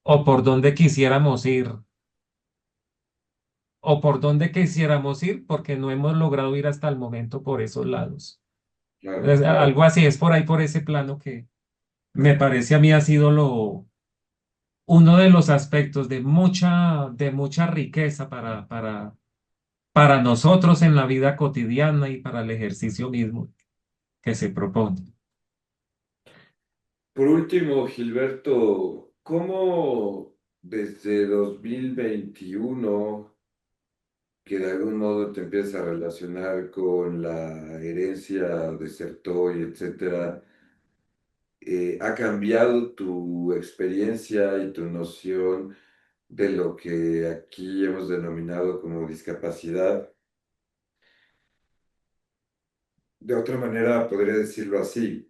o por dónde quisiéramos ir o por dónde quisiéramos ir porque no hemos logrado ir hasta el momento por esos lados. claro. Algo así es por ahí, por ese plano que me parece a mí ha sido uno de los aspectos de mucha riqueza para nosotros en la vida cotidiana y para el ejercicio mismo que se propone. Por último, Gilberto, ¿cómo desde 2021 que de algún modo te empiezas a relacionar con la herencia de Sertoy, etcétera, ha cambiado tu experiencia y tu noción de lo que aquí hemos denominado como discapacidad? De otra manera, podría decirlo así.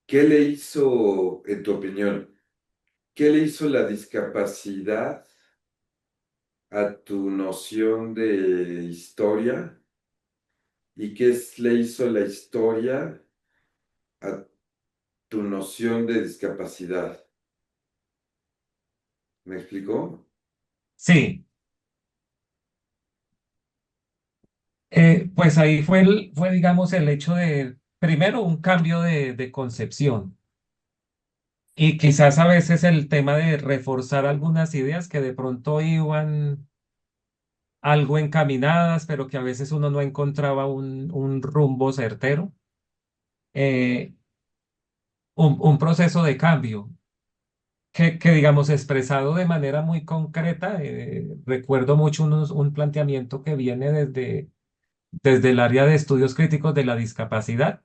¿Qué le hizo, en tu opinión, qué le hizo la discapacidad a tu noción de historia y le hizo la historia a tu noción de discapacidad? ¿Me explicó? Sí, pues ahí fue, digamos, el hecho de, primero, un cambio de concepción y quizás a veces el tema de reforzar algunas ideas que de pronto iban algo encaminadas, pero que a veces uno no encontraba un rumbo certero. Eh, un proceso de cambio que, digamos, expresado de manera muy concreta. Recuerdo mucho un planteamiento que viene desde el área de estudios críticos de la discapacidad.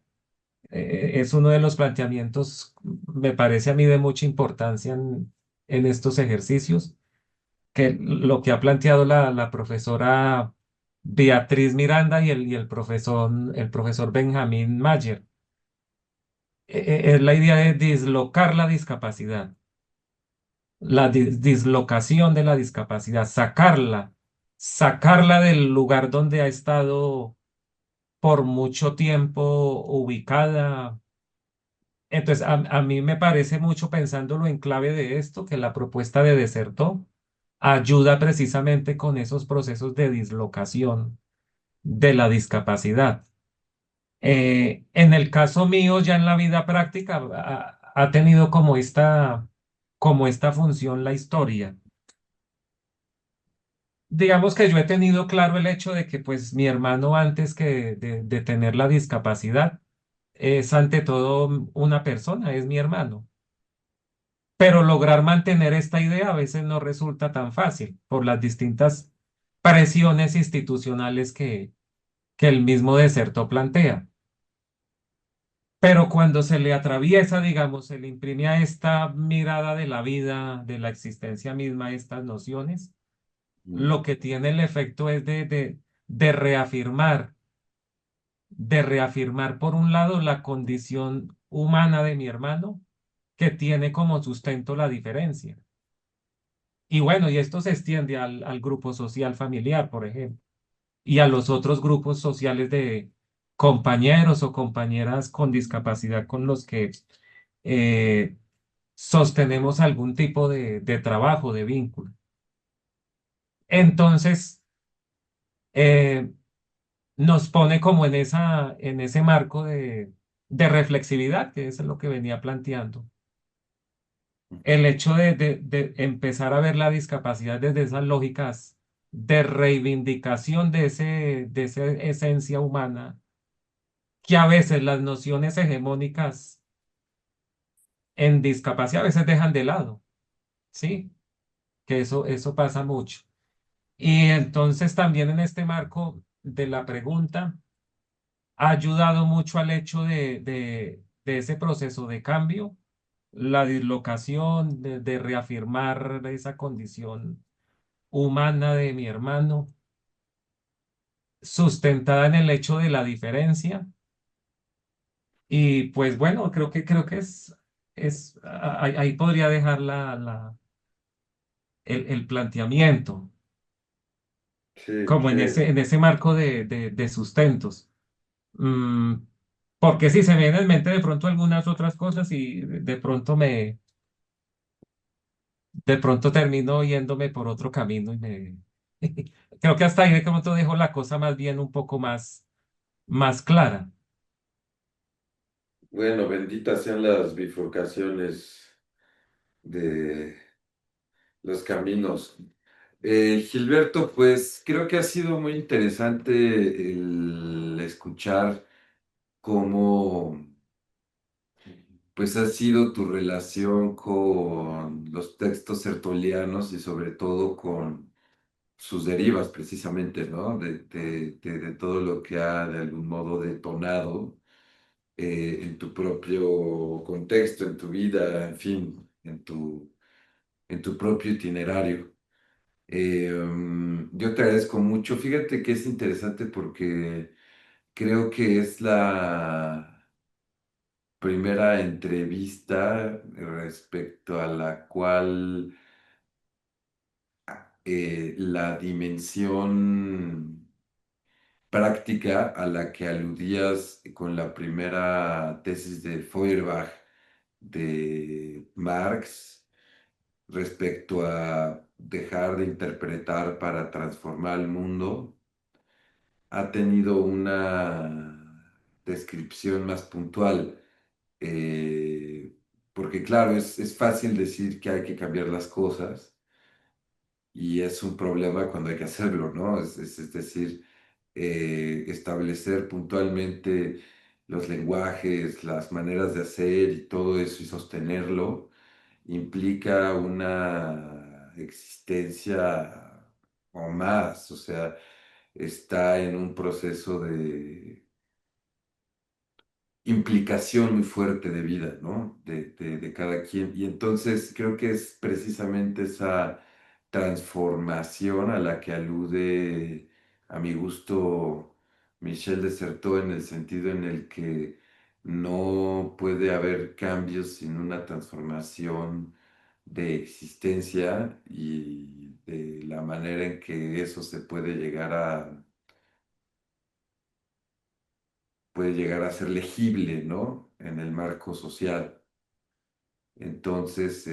Es uno de los planteamientos, me parece a mí, de mucha importancia en estos ejercicios, que lo que ha planteado la profesora Beatriz Miranda y el profesor Benjamín Mayer. Es la idea de dislocar la discapacidad, la dislocación de la discapacidad, sacarla del lugar donde ha estado por mucho tiempo ubicada. Entonces, a mí me parece mucho pensándolo en clave de esto, que la propuesta de Desertó ayuda precisamente con esos procesos de dislocación de la discapacidad. En el caso mío, ya en la vida práctica, ha tenido como esta función la historia. Digamos que yo he tenido claro el hecho de que pues mi hermano antes que de tener la discapacidad es ante todo una persona, es mi hermano. Pero lograr mantener esta idea a veces no resulta tan fácil por las distintas presiones institucionales que el mismo deserto plantea. Pero cuando se le atraviesa, digamos, se le imprime a esta mirada de la vida, de la existencia misma, estas nociones, Mm, lo que tiene el efecto es de reafirmar por un lado la condición humana de mi hermano, que tiene como sustento la diferencia. Y bueno, y esto se extiende al grupo social familiar, por ejemplo, y a los otros grupos sociales de compañeros o compañeras con discapacidad con los que eh, sostenemos algún tipo de trabajo, de vínculo. Entonces, eh, nos pone como en ese marco de reflexividad, que es lo que venía planteando. ujú, El hecho de empezar a ver la discapacidad desde esas lógicas de reivindicación de esa esencia humana, que a veces las nociones hegemónicas en discapacidad a veces dejan de lado, ¿sí? Que eso pasa mucho. Y entonces también en este marco de la pregunta ha ayudado mucho al hecho de ese proceso de cambio, la dislocación, de reafirmar esa condición humana de mi hermano, sustentada en el hecho de la diferencia. Y pues bueno, creo que ahí podría dejar el planteamiento, sí, como en ese marco de sustentos. Mm, Porque sí, se me vienen en mente de pronto algunas otras cosas y de pronto termino yéndome por otro camino creo que hasta ahí de pronto dejo la cosa más bien un poco más clara. bueno, benditas sean las bifurcaciones de los caminos. Gilberto, pues creo que ha sido muy interesante el escuchar cómo pues ha sido tu relación con los textos sertolianos y sobre todo con sus derivas precisamente, ¿no? De todo lo que ha de algún modo detonado en tu propio contexto, en tu vida, en fin, en tu propio itinerario. Yo te agradezco mucho. Fíjate que es interesante porque creo que es la primera entrevista respecto a la cual la dimensión práctica a la que aludías con la primera tesis de Feuerbach de Marx respecto a dejar de interpretar para transformar el mundo, ha tenido una descripción más puntual. eh, Porque claro, es fácil decir que hay que cambiar las cosas y es un problema cuando hay que hacerlo, ¿no? Es decir, establecer puntualmente los lenguajes, las maneras de hacer y todo eso y sostenerlo implica una existencia o más, o sea, está en un proceso de implicación muy fuerte de vida, ¿no? De cada quien. Y entonces creo que es precisamente esa transformación a la que alude, a mi gusto, Michel Desserteau, en el sentido en el que no puede haber cambios sin una transformación de existencia y de la manera en que eso se puede llegar a ser legible, ¿no? En el marco social. Entonces,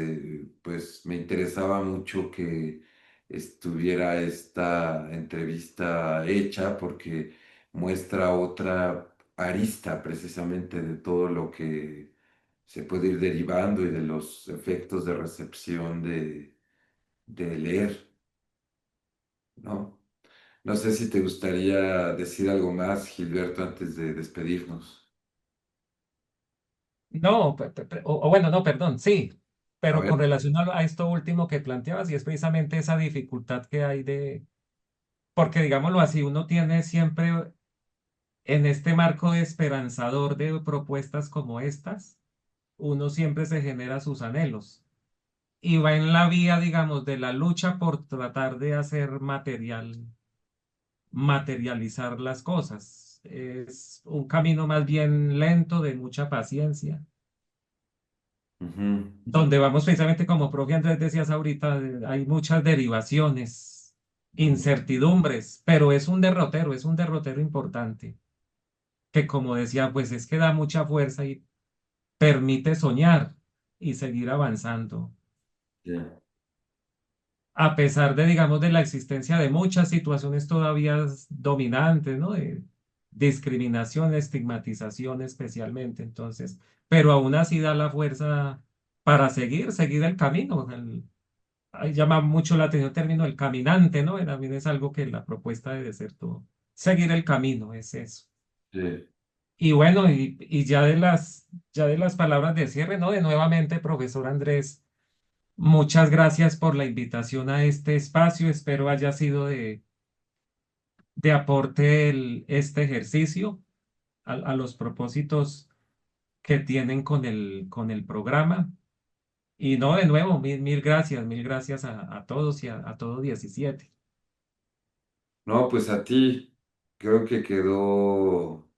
pues me interesaba mucho que estuviera esta entrevista hecha porque muestra otra arista precisamente de todo lo que se puede ir derivando y de los efectos de recepción de leer, ¿no? No sé si te gustaría decir algo más, Gilberto, antes de despedirnos. No, o bueno, no, perdón, sí, A pero con ver. relación a esto último que planteabas, y es precisamente esa dificultad que hay porque digámoslo así, uno tiene siempre en este marco de esperanzador de propuestas como estas, uno siempre se genera sus anhelos y va en la vía, digamos, de la lucha por tratar de hacer materializar las cosas. Es un camino más bien lento, de mucha paciencia, Ujú, donde vamos precisamente como profe Andrés decías ahorita, hay muchas derivaciones, ujú, incertidumbres, pero es un derrotero importante, que como decía, pues es que da mucha fuerza y permite soñar y seguir avanzando, ya, a pesar de, digamos, de la existencia de muchas situaciones todavía dominantes, ¿no? De discriminación, estigmatización especialmente, entonces, pero aún así da la fuerza para seguir el camino. Ahí llama mucho la atención el término el caminante, ¿no? También es algo que la propuesta debe ser todo. Seguir el camino, es eso. sí. Y bueno, y ya de las palabras de cierre, ¿no? De nuevamente, profesor Andrés, muchas gracias por la invitación a este espacio. Espero haya sido de aporte este ejercicio a los propósitos que tienen con el programa. Y no, de nuevo, mil gracias a todos y a todo 17. No, pues a ti creo que quedó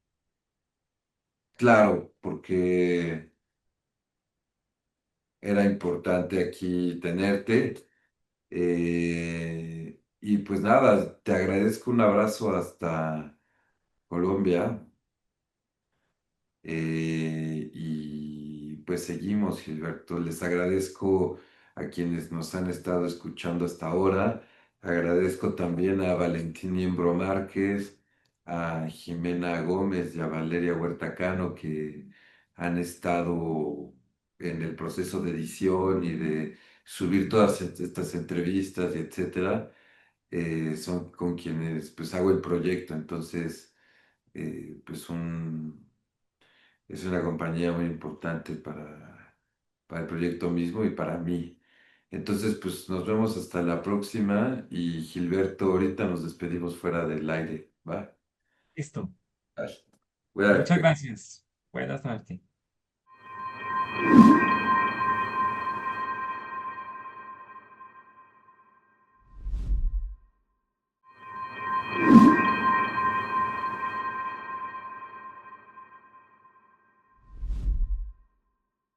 claro porque era importante aquí tenerte. Y pues nada, te agradezco un abrazo hasta Colombia. Y pues seguimos, Gilberto. Les agradezco a quienes nos han estado escuchando hasta ahora. Agradezco también a Valentín Niembro Márquez, a Jimena Gómez y a Valeria Huertacano que han estado en el proceso de edición y de subir todas estas entrevistas y etcétera. Son con quienes pues hago el proyecto. Entonces, pues es una compañía muy importante para el proyecto mismo y para mí. Entonces, pues nos vemos hasta la próxima y Gilberto, ahorita nos despedimos fuera del aire, ¿va? Listo. Vale. Muchas Cuídate. gracias. Buenas tardes.